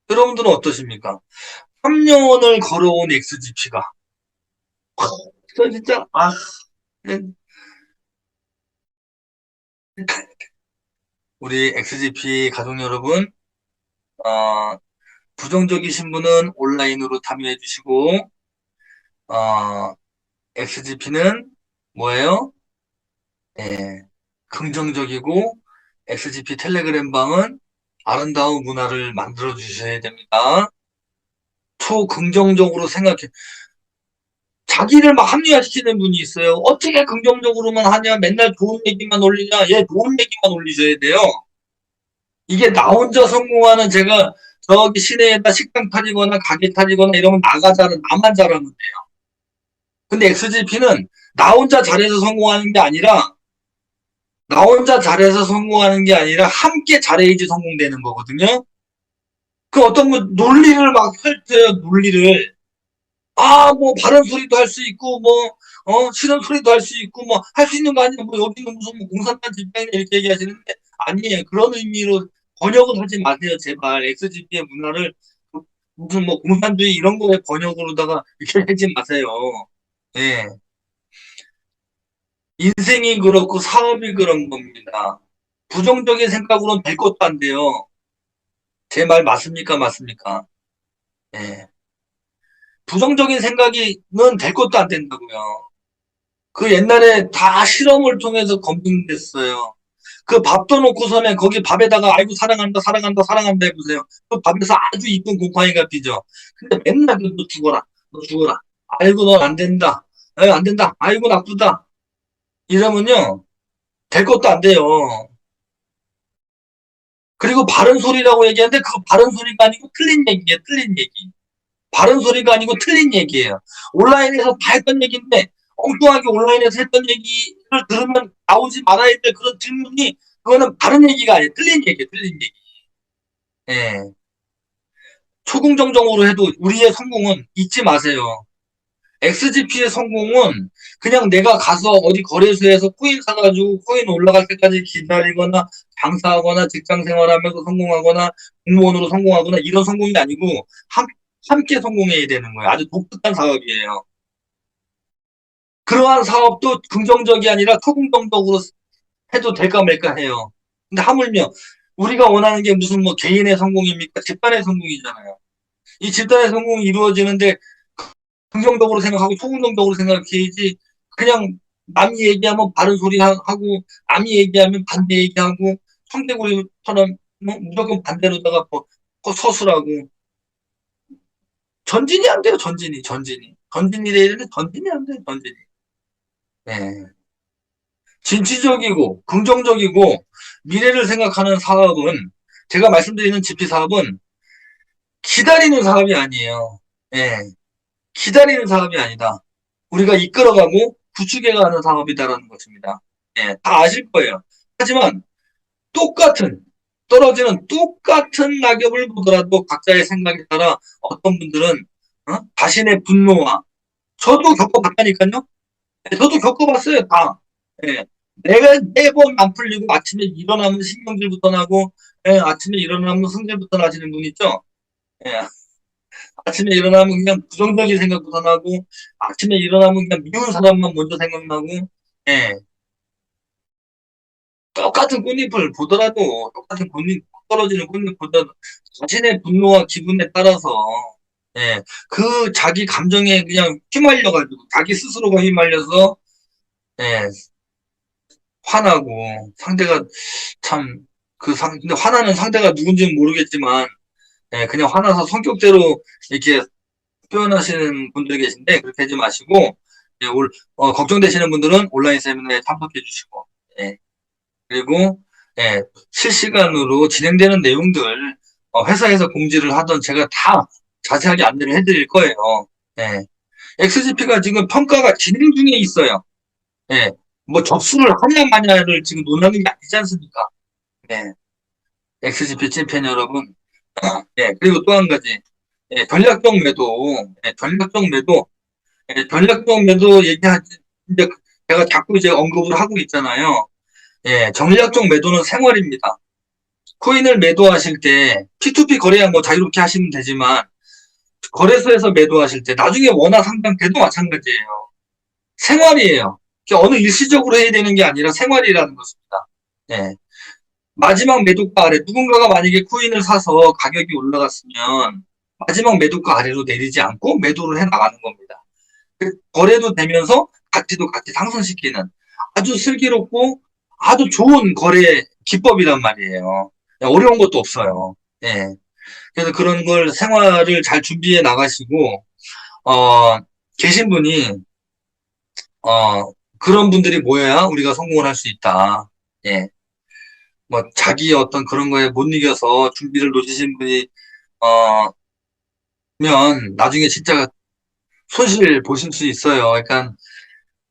여러분들은 어떠십니까? 3년을 걸어온 XGP가 저 진짜 네, 우리 XGP 가족 여러분, 어, 부정적이신 분은 온라인으로 참여해 주시고, XGP는 뭐예요? 예, 긍정적이고, XGP 텔레그램 방은 아름다운 문화를 만들어 주셔야 됩니다. 초긍정적으로 생각해. 자기를 막 합리화시키는 분이 있어요. 어떻게 긍정적으로만 하냐? 맨날 좋은 얘기만 올리냐? 예, 좋은 얘기만 올리셔야 돼요. 이게 나 혼자 성공하는 제가 저기 시내에다 식당 차리거나 가게 차리거나 이러면 나만 잘하면 돼요. 근데 XGP는 나 혼자 잘해서 성공하는 게 아니라 나 혼자 잘해서 성공하는 게 아니라 함께 잘해야지 성공되는 거거든요. 그 어떤 분 논리를 막 펼쳐요, 논리를. 뭐 바른 소리도 할 수 있고 싫은 소리도 할 수 있고 할 수 있는 거 아니야. 여기는 무슨 공산당 집단이냐 이렇게 얘기하시는데 아니에요. 그런 의미로 번역을 하지 마세요. 제발 XGP의 문화를 무슨 공산주의 이런 거에 번역으로다가 이렇게 하지 마세요. 예. 인생이 그렇고 사업이 그런 겁니다. 부정적인 생각으로는 될 것도 안 돼요. 제 말 맞습니까? 맞습니까? 예. 부정적인 생각이는 될 것도 안 된다고요. 그 옛날에 다 실험을 통해서 검증됐어요. 그 밥도 놓고서는 거기 밥에다가 아이고 사랑한다 사랑한다 사랑한다 해보세요. 그 밥에서 아주 이쁜 곰팡이가 피죠. 근데 맨날 너 죽어라 너 죽어라 아이고 넌 안 된다 안 된다 아이고 나쁘다 이러면요 될 것도 안 돼요. 그리고 바른 소리라고 얘기하는데 그거 바른 소리가 아니고 틀린 얘기예요. 틀린 얘기. 바른 소리가 아니고 틀린 얘기예요. 온라인에서 다 했던 얘기인데 엉뚱하게 온라인에서 했던 얘기를 들으면 나오지 말아야 될 그런 질문이 그거는 바른 얘기가 아니에요. 틀린 얘기예요. 틀린 얘기. 예. 초긍정적으로 해도 우리의 성공은 잊지 마세요. XGP의 성공은 그냥 내가 가서 어디 거래소에서 코인 사가지고 코인 올라갈 때까지 기다리거나 장사하거나 직장 생활하면서 성공하거나 공무원으로 성공하거나 이런 성공이 아니고 함께 성공해야 되는 거예요. 아주 독특한 사업이에요. 그러한 사업도 긍정적이 아니라 초긍정적으로 해도 될까 말까 해요. 근데 하물며 우리가 원하는 게 무슨 개인의 성공입니까? 집단의 성공이잖아요. 이 집단의 성공이 이루어지는데 긍정적으로 생각하고 초긍정적으로 생각해야지 그냥 남이 얘기하면 바른 소리 하고 남이 얘기하면 반대 얘기하고 청개구리처럼 무조건 반대로다가 서술하고 전진이 안 돼요. 전진이 돼야 되는데 전진이 안 돼요. 전진이. 네. 진취적이고 긍정적이고 미래를 생각하는 사업은 제가 말씀드리는 GP 사업은 기다리는 사업이 아니에요. 예, 기다리는 사업이 아니다. 우리가 이끌어가고 구축해가는 사업이다라는 것입니다. 예, 다 아실 거예요. 하지만 떨어지는 똑같은 낙엽을 보더라도 각자의 생각에 따라 어떤 분들은 자신의 분노와 저도 겪어봤다니까요. 저도 겪어봤어요, 다. 예. 내가 매번 안 풀리고 아침에 일어나면 신경질부터 나고, 아침에 일어나면 승질부터 나시는 분 있죠? 예. 아침에 일어나면 그냥 부정적인 생각부터 나고, 아침에 일어나면 그냥 미운 사람만 먼저 생각나고, 예. 똑같은 꽃잎을 보더라도, 똑같은 꽃잎, 떨어지는 꽃잎 보더라도, 자신의 분노와 기분에 따라서, 예. 그 자기 감정에 그냥 휘말려가지고, 자기 스스로가 휘말려서, 예. 화나고 상대가 참 근데 화나는 상대가 누군지는 모르겠지만 예, 그냥 화나서 성격대로 이렇게 표현하시는 분들이 계신데 그렇게 하지 마시고 예, 걱정되시는 분들은 온라인 세미나에 참석해 주시고 예, 그리고 예, 실시간으로 진행되는 내용들 회사에서 공지를 하던 제가 다 자세하게 안내를 해드릴 거예요. 예. XGP가 지금 평가가 진행 중에 있어요. 예. 접수를 하냐 마냐를 지금 논하는 게 아니지 않습니까? 네. XGP 찐팬 여러분. 네. 그리고 또 한 가지. 예, 전략적 매도. 예, 전략적 매도. 예, 전략적 매도 얘기하지. 이제 제가 자꾸 이제 언급을 하고 있잖아요. 예, 전략적 매도는 생활입니다. 코인을 매도하실 때 P2P 거래야 자유롭게 하시면 되지만 거래소에서 매도하실 때 나중에 원화 상담돼도 마찬가지예요. 생활이에요. 어느 일시적으로 해야 되는 게 아니라 생활이라는 것입니다. 예. 마지막 매도가 아래, 누군가가 만약에 코인을 사서 가격이 올라갔으면 마지막 매도가 아래로 내리지 않고 매도를 해 나가는 겁니다. 거래도 되면서 가치도 같이 상승시키는 아주 슬기롭고 아주 좋은 거래 기법이란 말이에요. 어려운 것도 없어요. 예. 그래서 그런 걸 생활을 잘 준비해 나가시고, 어, 계신 분이, 그런 분들이 모여야 우리가 성공을 할 수 있다. 예. 뭐, 자기의 어떤 그런 거에 못 이겨서 준비를 놓치신 분이, 어, 면 나중에 진짜 손실 보실 수 있어요. 그러니까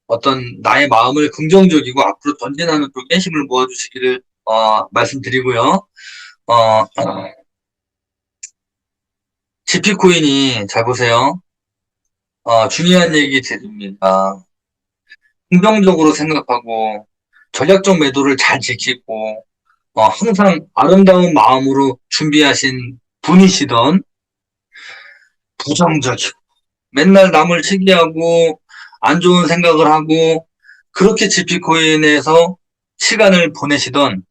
어떤 나의 마음을 긍정적이고 앞으로 전진하는 쪽에 힘을 모아주시기를, 말씀드리고요. 어, GP코인이 잘 보세요. 중요한 얘기 드립니다. 긍정적으로 생각하고 전략적 매도를 잘 지키고 항상 아름다운 마음으로 준비하신 분이시던 부정적이고 맨날 남을 시기하고 안 좋은 생각을 하고 그렇게 GP코인에서 시간을 보내시던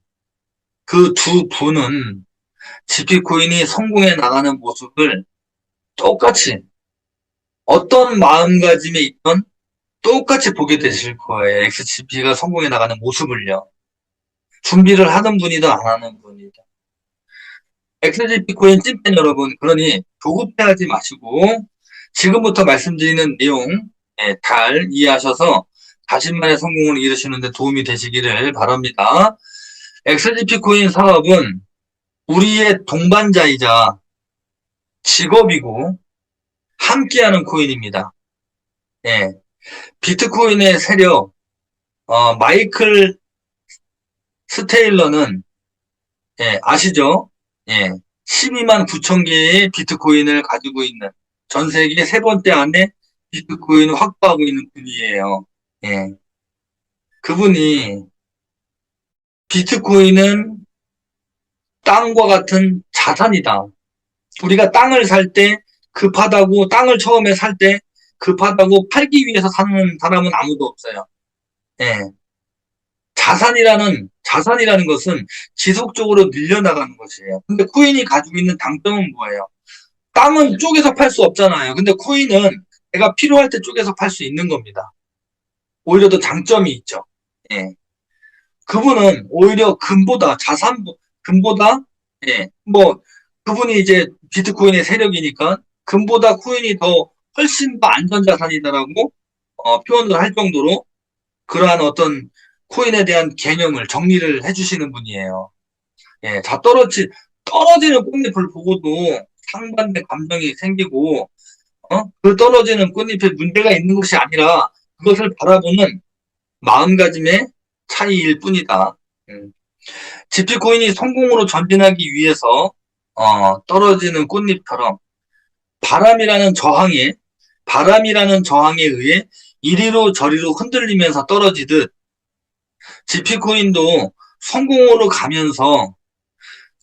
그 두 분은 GP코인이 성공해 나가는 모습을 똑같이 어떤 마음가짐에 있던 똑같이 보게 되실 거예요. XGP가 성공해 나가는 모습을요. 준비를 하는 분이든 안 하는 분이든. XGP 코인 찐팬 여러분, 그러니 조급해하지 마시고 지금부터 말씀드리는 내용 잘 이해하셔서 자신만의 성공을 이루시는 데 도움이 되시기를 바랍니다. XGP 코인 사업은 우리의 동반자이자 직업이고 함께하는 코인입니다. 예. 비트코인의 세력, 마이클 스테일러는 아시죠? 예. 12만 9천 개의 비트코인을 가지고 있는 전 세계 세 번째 안에 비트코인을 확보하고 있는 분이에요. 예. 그분이 비트코인은 땅과 같은 자산이다. 우리가 땅을 살 때 급하다고 땅을 처음에 살 때 급하다고 팔기 위해서 사는 사람은 아무도 없어요. 예. 자산이라는 것은 지속적으로 늘려나가는 것이에요. 근데 코인이 가지고 있는 장점은 뭐예요? 땅은 쪼개서 팔 수 없잖아요. 근데 코인은 내가 필요할 때 쪼개서 팔 수 있는 겁니다. 오히려 더 장점이 있죠. 예. 그분은 오히려 금보다, 뭐, 그분이 이제 비트코인의 세력이니까 금보다 코인이 더 훨씬 더 안전자산이다라고 표현을 할 정도로 그러한 어떤 코인에 대한 개념을 정리를 해주시는 분이에요. 예, 떨어지는 꽃잎을 보고도 상반된 감정이 생기고, 그 떨어지는 꽃잎에 문제가 있는 것이 아니라 그것을 바라보는 마음가짐의 차이일 뿐이다. GP코인이 성공으로 전진하기 위해서, 떨어지는 꽃잎처럼 바람이라는 저항에, 바람이라는 저항에 의해 이리로 저리로 흔들리면서 떨어지듯 GP코인도 성공으로 가면서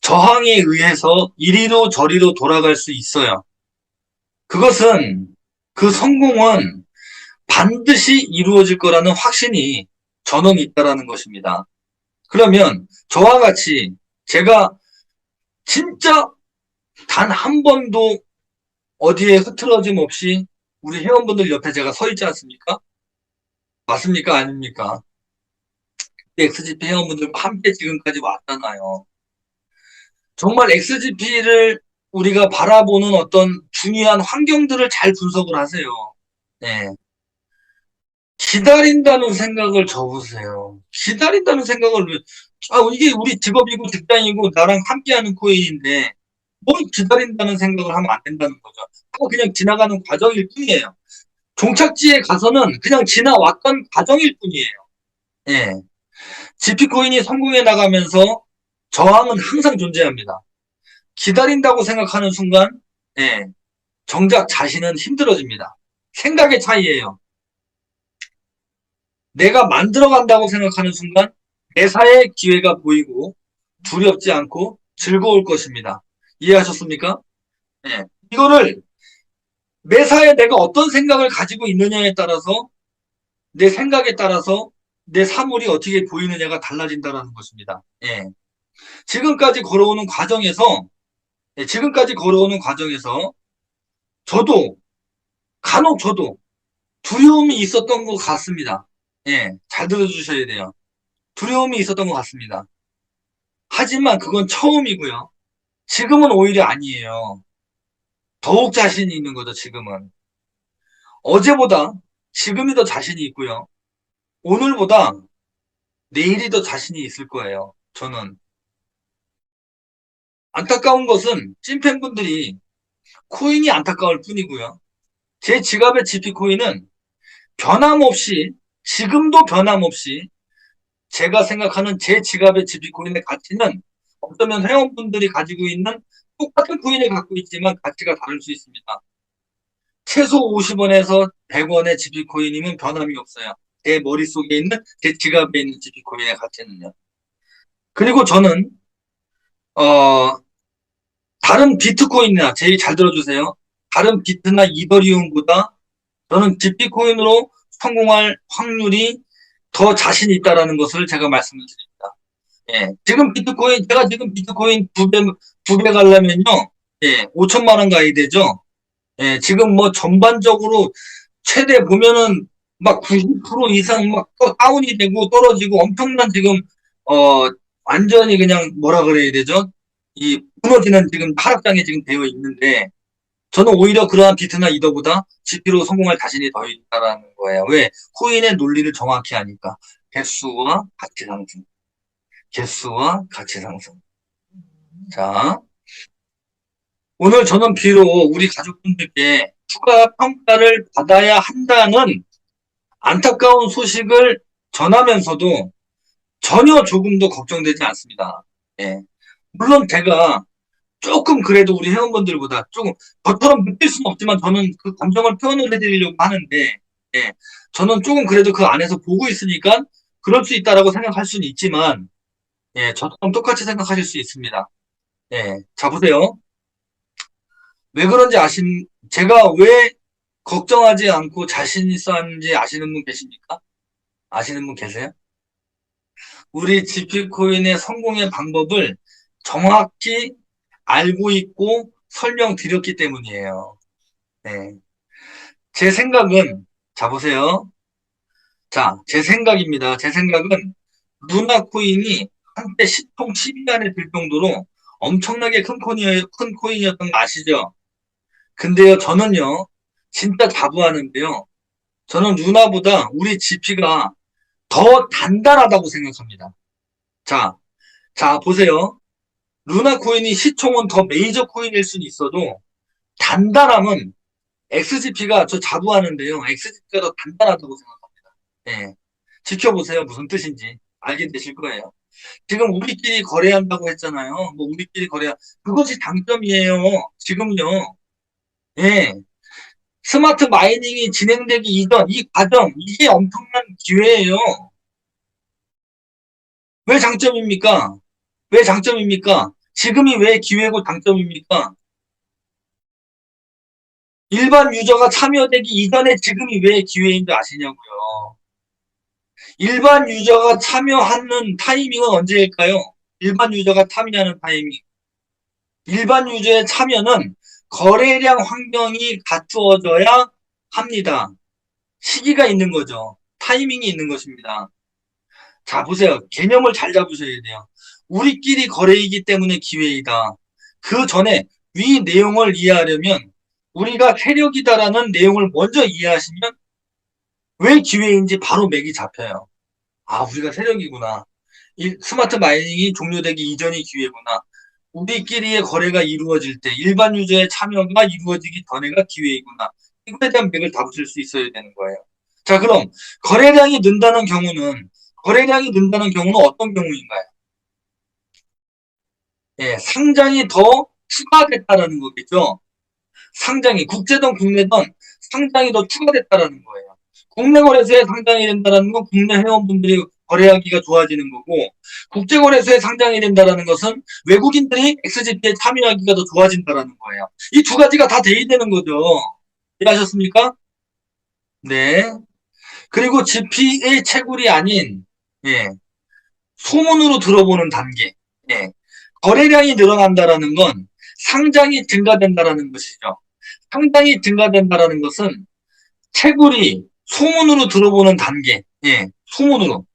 저항에 의해서 이리로 저리로 돌아갈 수 있어요. 그것은 그 성공은 반드시 이루어질 거라는 확신이 저는 있다라는 것입니다. 그러면 저와 같이 제가 진짜 단 한 번도 어디에 흐트러짐 없이 우리 회원분들 옆에 제가 서 있지 않습니까? 맞습니까? 아닙니까? XGP 회원분들과 함께 지금까지 왔잖아요. 정말 XGP를 우리가 바라보는 어떤 중요한 환경들을 잘 분석을 하세요. 네. 기다린다는 생각을 접으세요. 기다린다는 생각을 이게 우리 직업이고 직장이고 나랑 함께하는 코인인데 뭘 기다린다는 생각을 하면 안 된다는 거죠. 그냥 지나가는 과정일 뿐이에요. 종착지에 가서는 그냥 지나왔던 과정일 뿐이에요. 예. GP코인이 성공해 나가면서 저항은 항상 존재합니다. 기다린다고 생각하는 순간, 예, 정작 자신은 힘들어집니다. 생각의 차이예요. 내가 만들어간다고 생각하는 순간 매사의 기회가 보이고 두렵지 않고 즐거울 것입니다. 이해하셨습니까? 네. 이거를 매사에 내가 어떤 생각을 가지고 있느냐에 따라서 내 생각에 따라서 내 사물이 어떻게 보이느냐가 달라진다는 것입니다. 예. 지금까지 걸어오는 과정에서, 지금까지 걸어오는 과정에서 저도, 간혹 저도 두려움이 있었던 것 같습니다. 예, 잘 들어주셔야 돼요. 두려움이 있었던 것 같습니다. 하지만 그건 처음이고요. 지금은 오히려 아니에요. 더욱 자신이 있는 거죠, 지금은. 어제보다 지금이 더 자신이 있고요. 오늘보다 내일이 더 자신이 있을 거예요. 저는. 안타까운 것은 찐팬분들이 코인이 안타까울 뿐이고요. 제 지갑의 GP 코인은 변함없이, 지금도 변함없이 제가 생각하는 제 지갑의 GP 코인의 가치는 어쩌면 회원분들이 가지고 있는 똑같은 코인을 갖고 있지만 가치가 다를 수 있습니다. 최소 50원에서 100원의 GP 코인이면 변함이 없어요. 제 머릿속에 있는 제 지갑에 있는 GP 코인의 가치는요. 그리고 저는 어, 다른 비트코인이나 제일 잘 들어주세요. 다른 비트나 이더리움보다 저는 GP코인으로 성공할 확률이 더 자신 있다라는 것을 제가 말씀을 드립니다. 예, 지금 비트코인, 제가 지금 비트코인 두 배 가려면요, 예, 5천만 원 가야 되죠. 예, 지금 뭐 전반적으로 최대 보면은 막 90% 이상 막 다운이 되고 떨어지고 엄청난 지금, 어, 완전히 그냥 뭐라 그래야 되죠? 이 무너지는 지금 하락장에 지금 되어 있는데, 저는 오히려 그러한 비트나 이더보다 GP로 성공할 자신이 더 있다라는 거예요. 왜? 코인의 논리를 정확히 하니까. 개수와 가치 상승. 개수와 가치 상승. 자, 오늘 저는 비록 우리 가족분들께 추가 평가를 받아야 한다는 안타까운 소식을 전하면서도 전혀 조금도 걱정되지 않습니다. 예. 물론 제가 조금 그래도 우리 회원분들보다 조금 저처럼 느낄 수는 없지만 저는 그 감정을 표현을 해드리려고 하는데, 예, 저는 조금 그래도 그 안에서 보고 있으니까 그럴 수 있다라고 생각할 수는 있지만, 예, 저처럼 똑같이 생각하실 수 있습니다. 예, 자 보세요. 왜 그런지 제가 왜 걱정하지 않고 자신 있어 하는지 아시는 분 계십니까? 아시는 분 계세요? 우리 GP코인의 성공의 방법을 정확히 알고 있고 설명드렸기 때문이에요. 네. 제 생각은, 자, 보세요. 자, 제 생각입니다. 제 생각은 루나 코인이 한때 시총 10위 안에 들 정도로 엄청나게 큰 코인이었던 거 아시죠? 근데요, 저는요, 진짜 자부하는데요. 저는 루나보다 우리 GP가 더 단단하다고 생각합니다. 자, 자, 보세요. 루나 코인이 시총은 더 메이저 코인일 수는 있어도 단단함은 XGP가 저 자부하는데요. XGP가 더 단단하다고 생각합니다. 예. 지켜보세요. 무슨 뜻인지 알게 되실 거예요. 지금 우리끼리 거래한다고 했잖아요. 뭐 우리끼리 그것이 장점이에요. 지금요. 예. 스마트 마이닝이 진행되기 이전 이 과정 이게 엄청난 기회예요. 왜 장점입니까? 왜 장점입니까? 지금이 왜 기회고 장점입니까? 일반 유저가 참여되기 이전에 지금이 왜 기회인 줄 아시냐고요. 일반 유저가 참여하는 타이밍은 언제일까요? 일반 유저가 참여하는 타이밍. 일반 유저의 참여는 거래량 환경이 갖추어져야 합니다. 시기가 있는 거죠. 타이밍이 있는 것입니다. 자, 보세요. 개념을 잘 잡으셔야 돼요. 우리끼리 거래이기 때문에 기회이다. 그 전에 위 내용을 이해하려면 우리가 세력이다라는 내용을 먼저 이해하시면 왜 기회인지 바로 맥이 잡혀요. 아, 우리가 세력이구나. 이 스마트 마이닝이 종료되기 이전이 기회구나. 우리끼리의 거래가 이루어질 때 일반 유저의 참여가 이루어지기 전에가 기회이구나. 이거에 대한 맥을 잡으실 수 있어야 되는 거예요. 자, 그럼 거래량이 는다는 경우는 어떤 경우인가요? 예, 상장이 더 추가됐다라는 거겠죠. 상장이 국제든 국내든 상장이 더 추가됐다라는 거예요. 국내 거래소에 상장이 된다는 건 국내 회원분들이 거래하기가 좋아지는 거고, 국제 거래소에 상장이 된다는 것은 외국인들이 XGP에 참여하기가 더 좋아진다는 거예요. 이 두 가지가 다 돼야 되는 거죠. 이해하셨습니까? 네. 그리고 GP의 채굴이 아닌, 예, 소문으로 들어보는 단계. 예. 거래량이 늘어난다라는 건 상장이 증가된다라는 것이죠. 상장이 증가된다라는 것은 채굴이 소문으로 들어보는 단계. 예, 소문으로.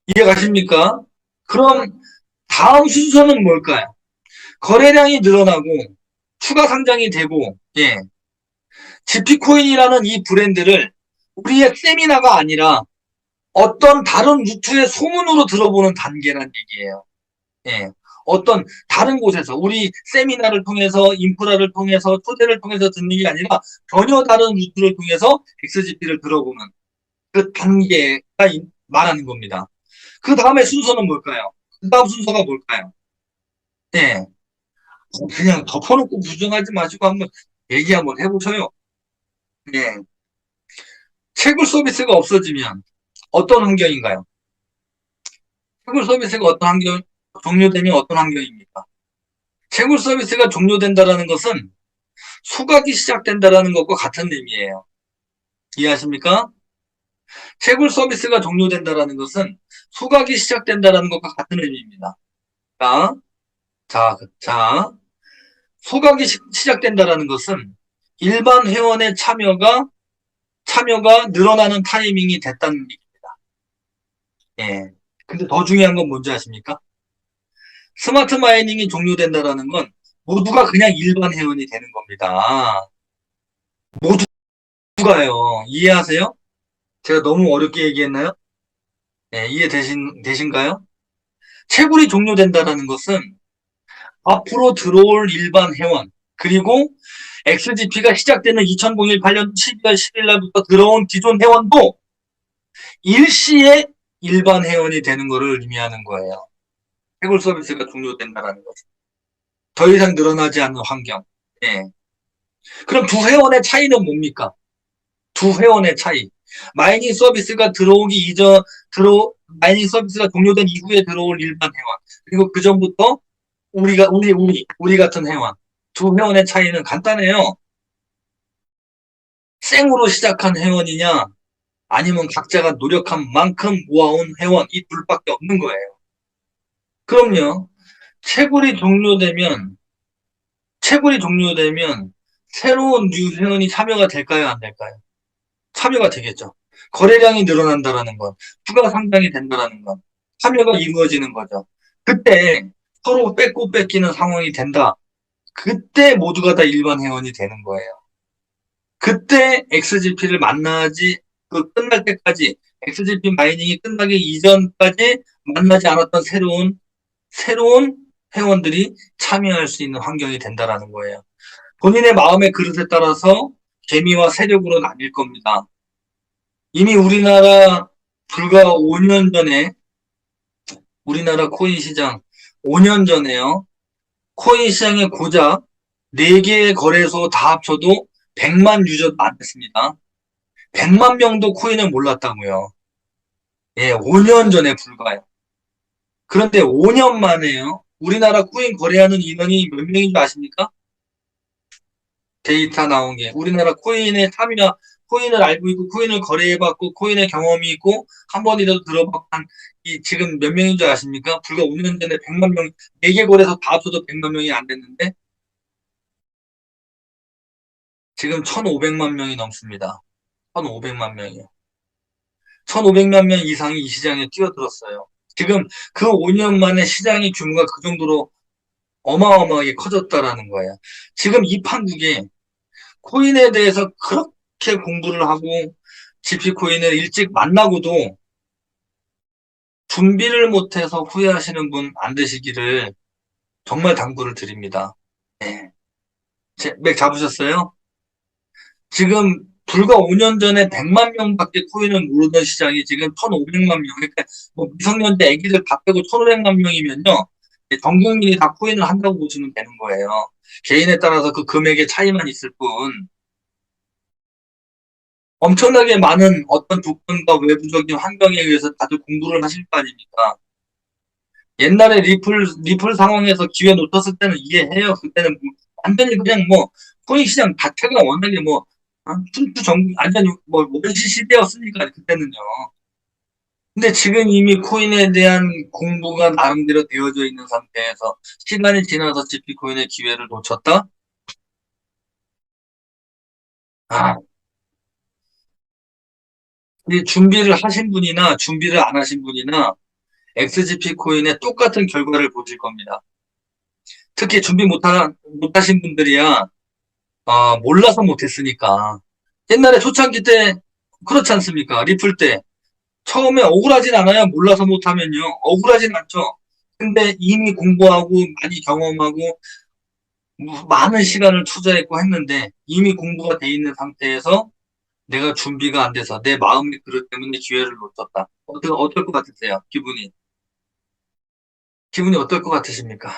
이해가십니까? 그럼 다음 순서는 뭘까요? 거래량이 늘어나고 추가 상장이 되고, 예, 지피코인이라는 이 브랜드를 우리의 세미나가 아니라 어떤 다른 루트의 소문으로 들어보는 단계란 얘기예요. 예. 어떤 다른 곳에서 우리 세미나를 통해서 인프라를 통해서 초대를 통해서 듣는 게 아니라 전혀 다른 루트를 통해서 XGP를 들어보는 그 단계가 말하는 겁니다. 그 다음에 순서는 뭘까요? 그 다음 순서가 뭘까요? 예. 그냥 덮어놓고 부정하지 마시고 한번 얘기 한번 해보셔요. 예. 채굴 서비스가 없어지면 어떤 환경인가요? 채굴 서비스가 어떤 환경, 종료되면 어떤 환경입니까? 채굴 서비스가 종료된다라는 것은 소각이 시작된다라는 것과 같은 의미예요. 이해하십니까? 채굴 서비스가 종료된다라는 것은 소각이 시작된다라는 것과 같은 의미입니다. 자, 자, 소각이 시작된다라는 것은 일반 회원의 참여가 늘어나는 타이밍이 됐다는 얘기입니다. 예. 근데 더 중요한 건 뭔지 아십니까? 스마트 마이닝이 종료된다라는 건 모두가 그냥 일반 회원이 되는 겁니다. 모두가요. 이해하세요? 제가 너무 어렵게 얘기했나요? 네, 이해되신가요? 채굴이 종료된다는 것은 앞으로 들어올 일반 회원, 그리고 XGP가 시작되는 2008년 12월 10일 날부터 들어온 기존 회원도 일시에 일반 회원이 되는 것을 의미하는 거예요. 채굴 서비스가 종료된다는 것은. 더 이상 늘어나지 않는 환경. 예. 그럼 두 회원의 차이는 뭡니까? 두 회원의 차이. 마이닝 서비스가 들어오기 이전, 마이닝 서비스가 종료된 이후에 들어올 일반 회원. 그리고 그 전부터 우리 같은 회원. 두 회원의 차이는 간단해요. 생으로 시작한 회원이냐, 아니면 각자가 노력한 만큼 모아온 회원, 이 둘밖에 없는 거예요. 그럼요. 채굴이 종료되면, 채굴이 종료되면, 새로운 뉴 회원이 참여가 될까요, 안 될까요? 참여가 되겠죠. 거래량이 늘어난다라는 것, 추가 상장이 된다라는 것, 참여가 이루어지는 거죠. 그때 서로 뺏고 뺏기는 상황이 된다. 그때 모두가 다 일반 회원이 되는 거예요. 그때 XGP를 끝날 때까지, XGP 마이닝이 끝나기 이전까지 만나지 않았던 새로운 회원들이 참여할 수 있는 환경이 된다라는 거예요. 본인의 마음의 그릇에 따라서 재미와 세력으로 나뉠 겁니다. 이미 불과 5년 전에, 우리나라 코인 시장 5년 전에요. 코인 시장의 고작 4개의 거래소 다 합쳐도 100만 유저도 안 됐습니다. 100만 명도 코인을 몰랐다고요. 예, 5년 전에 불과요. 그런데 5년 만에요. 우리나라 코인 거래하는 인원이 몇 명인 줄 아십니까? 데이터 나온 게. 우리나라 코인을 알고 있고, 코인을 거래해봤고, 코인의 경험이 있고, 한 번이라도 들어봤한, 지금 몇 명인 줄 아십니까? 불과 5년 전에 100만 명, 4개 거래소 다 합쳐도 100만 명이 안 됐는데, 지금 1,500만 명이 넘습니다. 1,500만 명이요. 1,500만 명 이상이 이 시장에 뛰어들었어요. 지금 그 5년 만에 시장의 규모가 그 정도로 어마어마하게 커졌다라는 거예요. 지금 이 판국에 코인에 대해서 그렇게 공부를 하고 GP 코인을 일찍 만나고도 준비를 못해서 후회하시는 분 안 되시기를 정말 당부를 드립니다. 네. 맥 잡으셨어요? 지금 불과 5년 전에 100만 명밖에 코인을 모르던 시장이 지금 1,500만 명. 그러니까 뭐 미성년자 애기들 다 빼고 1,500만 명이면요. 전 국민이 다 코인을 한다고 보시면 되는 거예요. 개인에 따라서 그 금액의 차이만 있을 뿐. 엄청나게 많은 어떤 조건과 외부적인 환경에 의해서 다들 공부를 하실 거 아닙니까? 옛날에 리플 상황에서 기회 놓쳤을 때는 이해해요. 그때는 뭐 완전히 그냥 뭐, 코인 시장 자체가 워낙에 뭐, 완전히 뭐, 월시 시대였으니까, 그때는요. 근데 지금 이미 코인에 대한 공부가 나름대로 되어져 있는 상태에서 시간이 지나서 GP 코인의 기회를 놓쳤다? 아, 이 준비를 하신 분이나 준비를 안 하신 분이나 XGP 코인의 똑같은 결과를 보실 겁니다. 특히 준비 못하신 분들이야, 몰라서 못했으니까. 옛날에 초창기 때, 그렇지 않습니까? 리플 때. 처음에 억울하진 않아요. 몰라서 못하면요. 억울하진 않죠. 근데 이미 공부하고 많이 경험하고 많은 시간을 투자했고 했는데 이미 공부가 돼 있는 상태에서 내가 준비가 안 돼서 내 마음의 그릇 때문에 기회를 놓쳤다. 어떨 것 같으세요? 기분이. 기분이 어떨 것 같으십니까?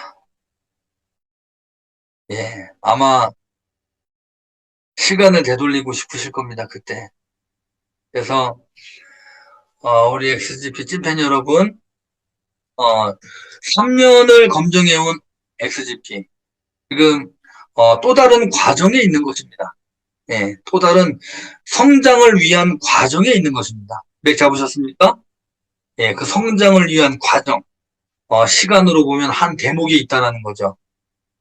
예. 아마 시간을 되돌리고 싶으실 겁니다. 그때. 그래서 우리 XGP 찐팬 여러분, 3년을 검증해온 XGP. 지금 또 다른 과정에 있는 것입니다. 예, 또 다른 성장을 위한 과정에 있는 것입니다. 맥 잡으셨습니까? 예, 그 성장을 위한 과정, 시간으로 보면 한 대목이 있다라는 거죠.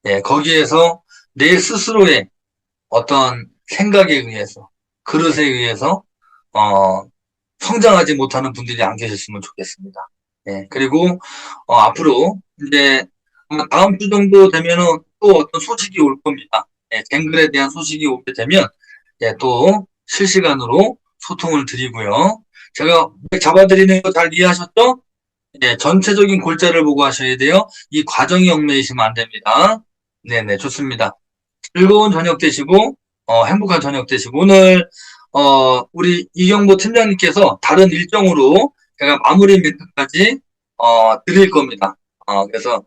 예, 거기에서 내 스스로의 어떤 생각에 의해서, 그릇에 의해서, 어, 성장하지 못하는 분들이 안 계셨으면 좋겠습니다. 예, 그리고, 앞으로, 이제, 아마 다음 주 정도 되면은 또 어떤 소식이 올 겁니다. 예, 갱글에 대한 소식이 오게 되면, 예, 또 실시간으로 소통을 드리고요. 제가 잡아드리는 거 잘 이해하셨죠? 예, 전체적인 골자를 보고 하셔야 돼요. 이 과정이 얽매이시면 안 됩니다. 네네, 좋습니다. 즐거운 저녁 되시고, 행복한 저녁 되시고, 오늘, 우리 이경보 팀장님께서 다른 일정으로 제가 마무리 멘트까지, 드릴 겁니다. 그래서,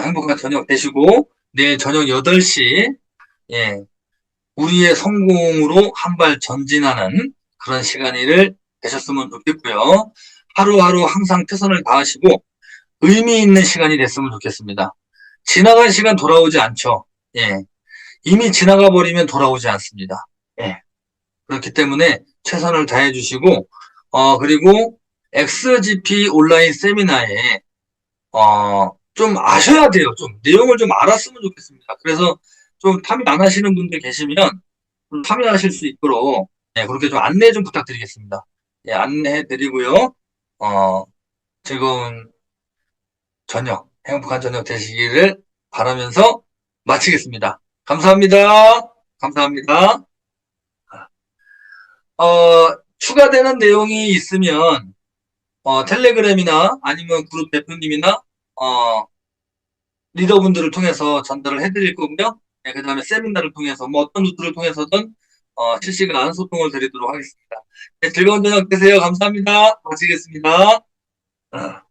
행복한 저녁 되시고, 내일 저녁 8시, 예, 우리의 성공으로 한 발 전진하는 그런 시간이 되셨으면 좋겠고요. 하루하루 항상 최선을 다하시고, 의미 있는 시간이 됐으면 좋겠습니다. 지나간 시간 돌아오지 않죠. 예. 이미 지나가 버리면 돌아오지 않습니다. 예. 그렇기 때문에 최선을 다해 주시고, 그리고 XGP 온라인 세미나에, 좀 아셔야 돼요. 좀, 내용을 좀 알았으면 좋겠습니다. 그래서 좀 참여 안 하시는 분들 계시면 좀 참여하실 수 있도록, 예, 그렇게 좀 안내 좀 부탁드리겠습니다. 예, 안내해 드리고요. 어, 즐거운 저녁, 행복한 저녁 되시기를 바라면서 마치겠습니다. 감사합니다. 감사합니다. 추가되는 내용이 있으면, 텔레그램이나 아니면 그룹 대표님이나, 어, 리더분들을 통해서 전달을 해드릴 거고요. 네, 그 다음에 세미나를 통해서, 뭐 어떤 루트를 통해서든, 실시간 소통을 드리도록 하겠습니다. 네, 즐거운 저녁 되세요. 감사합니다. 마치겠습니다. 어.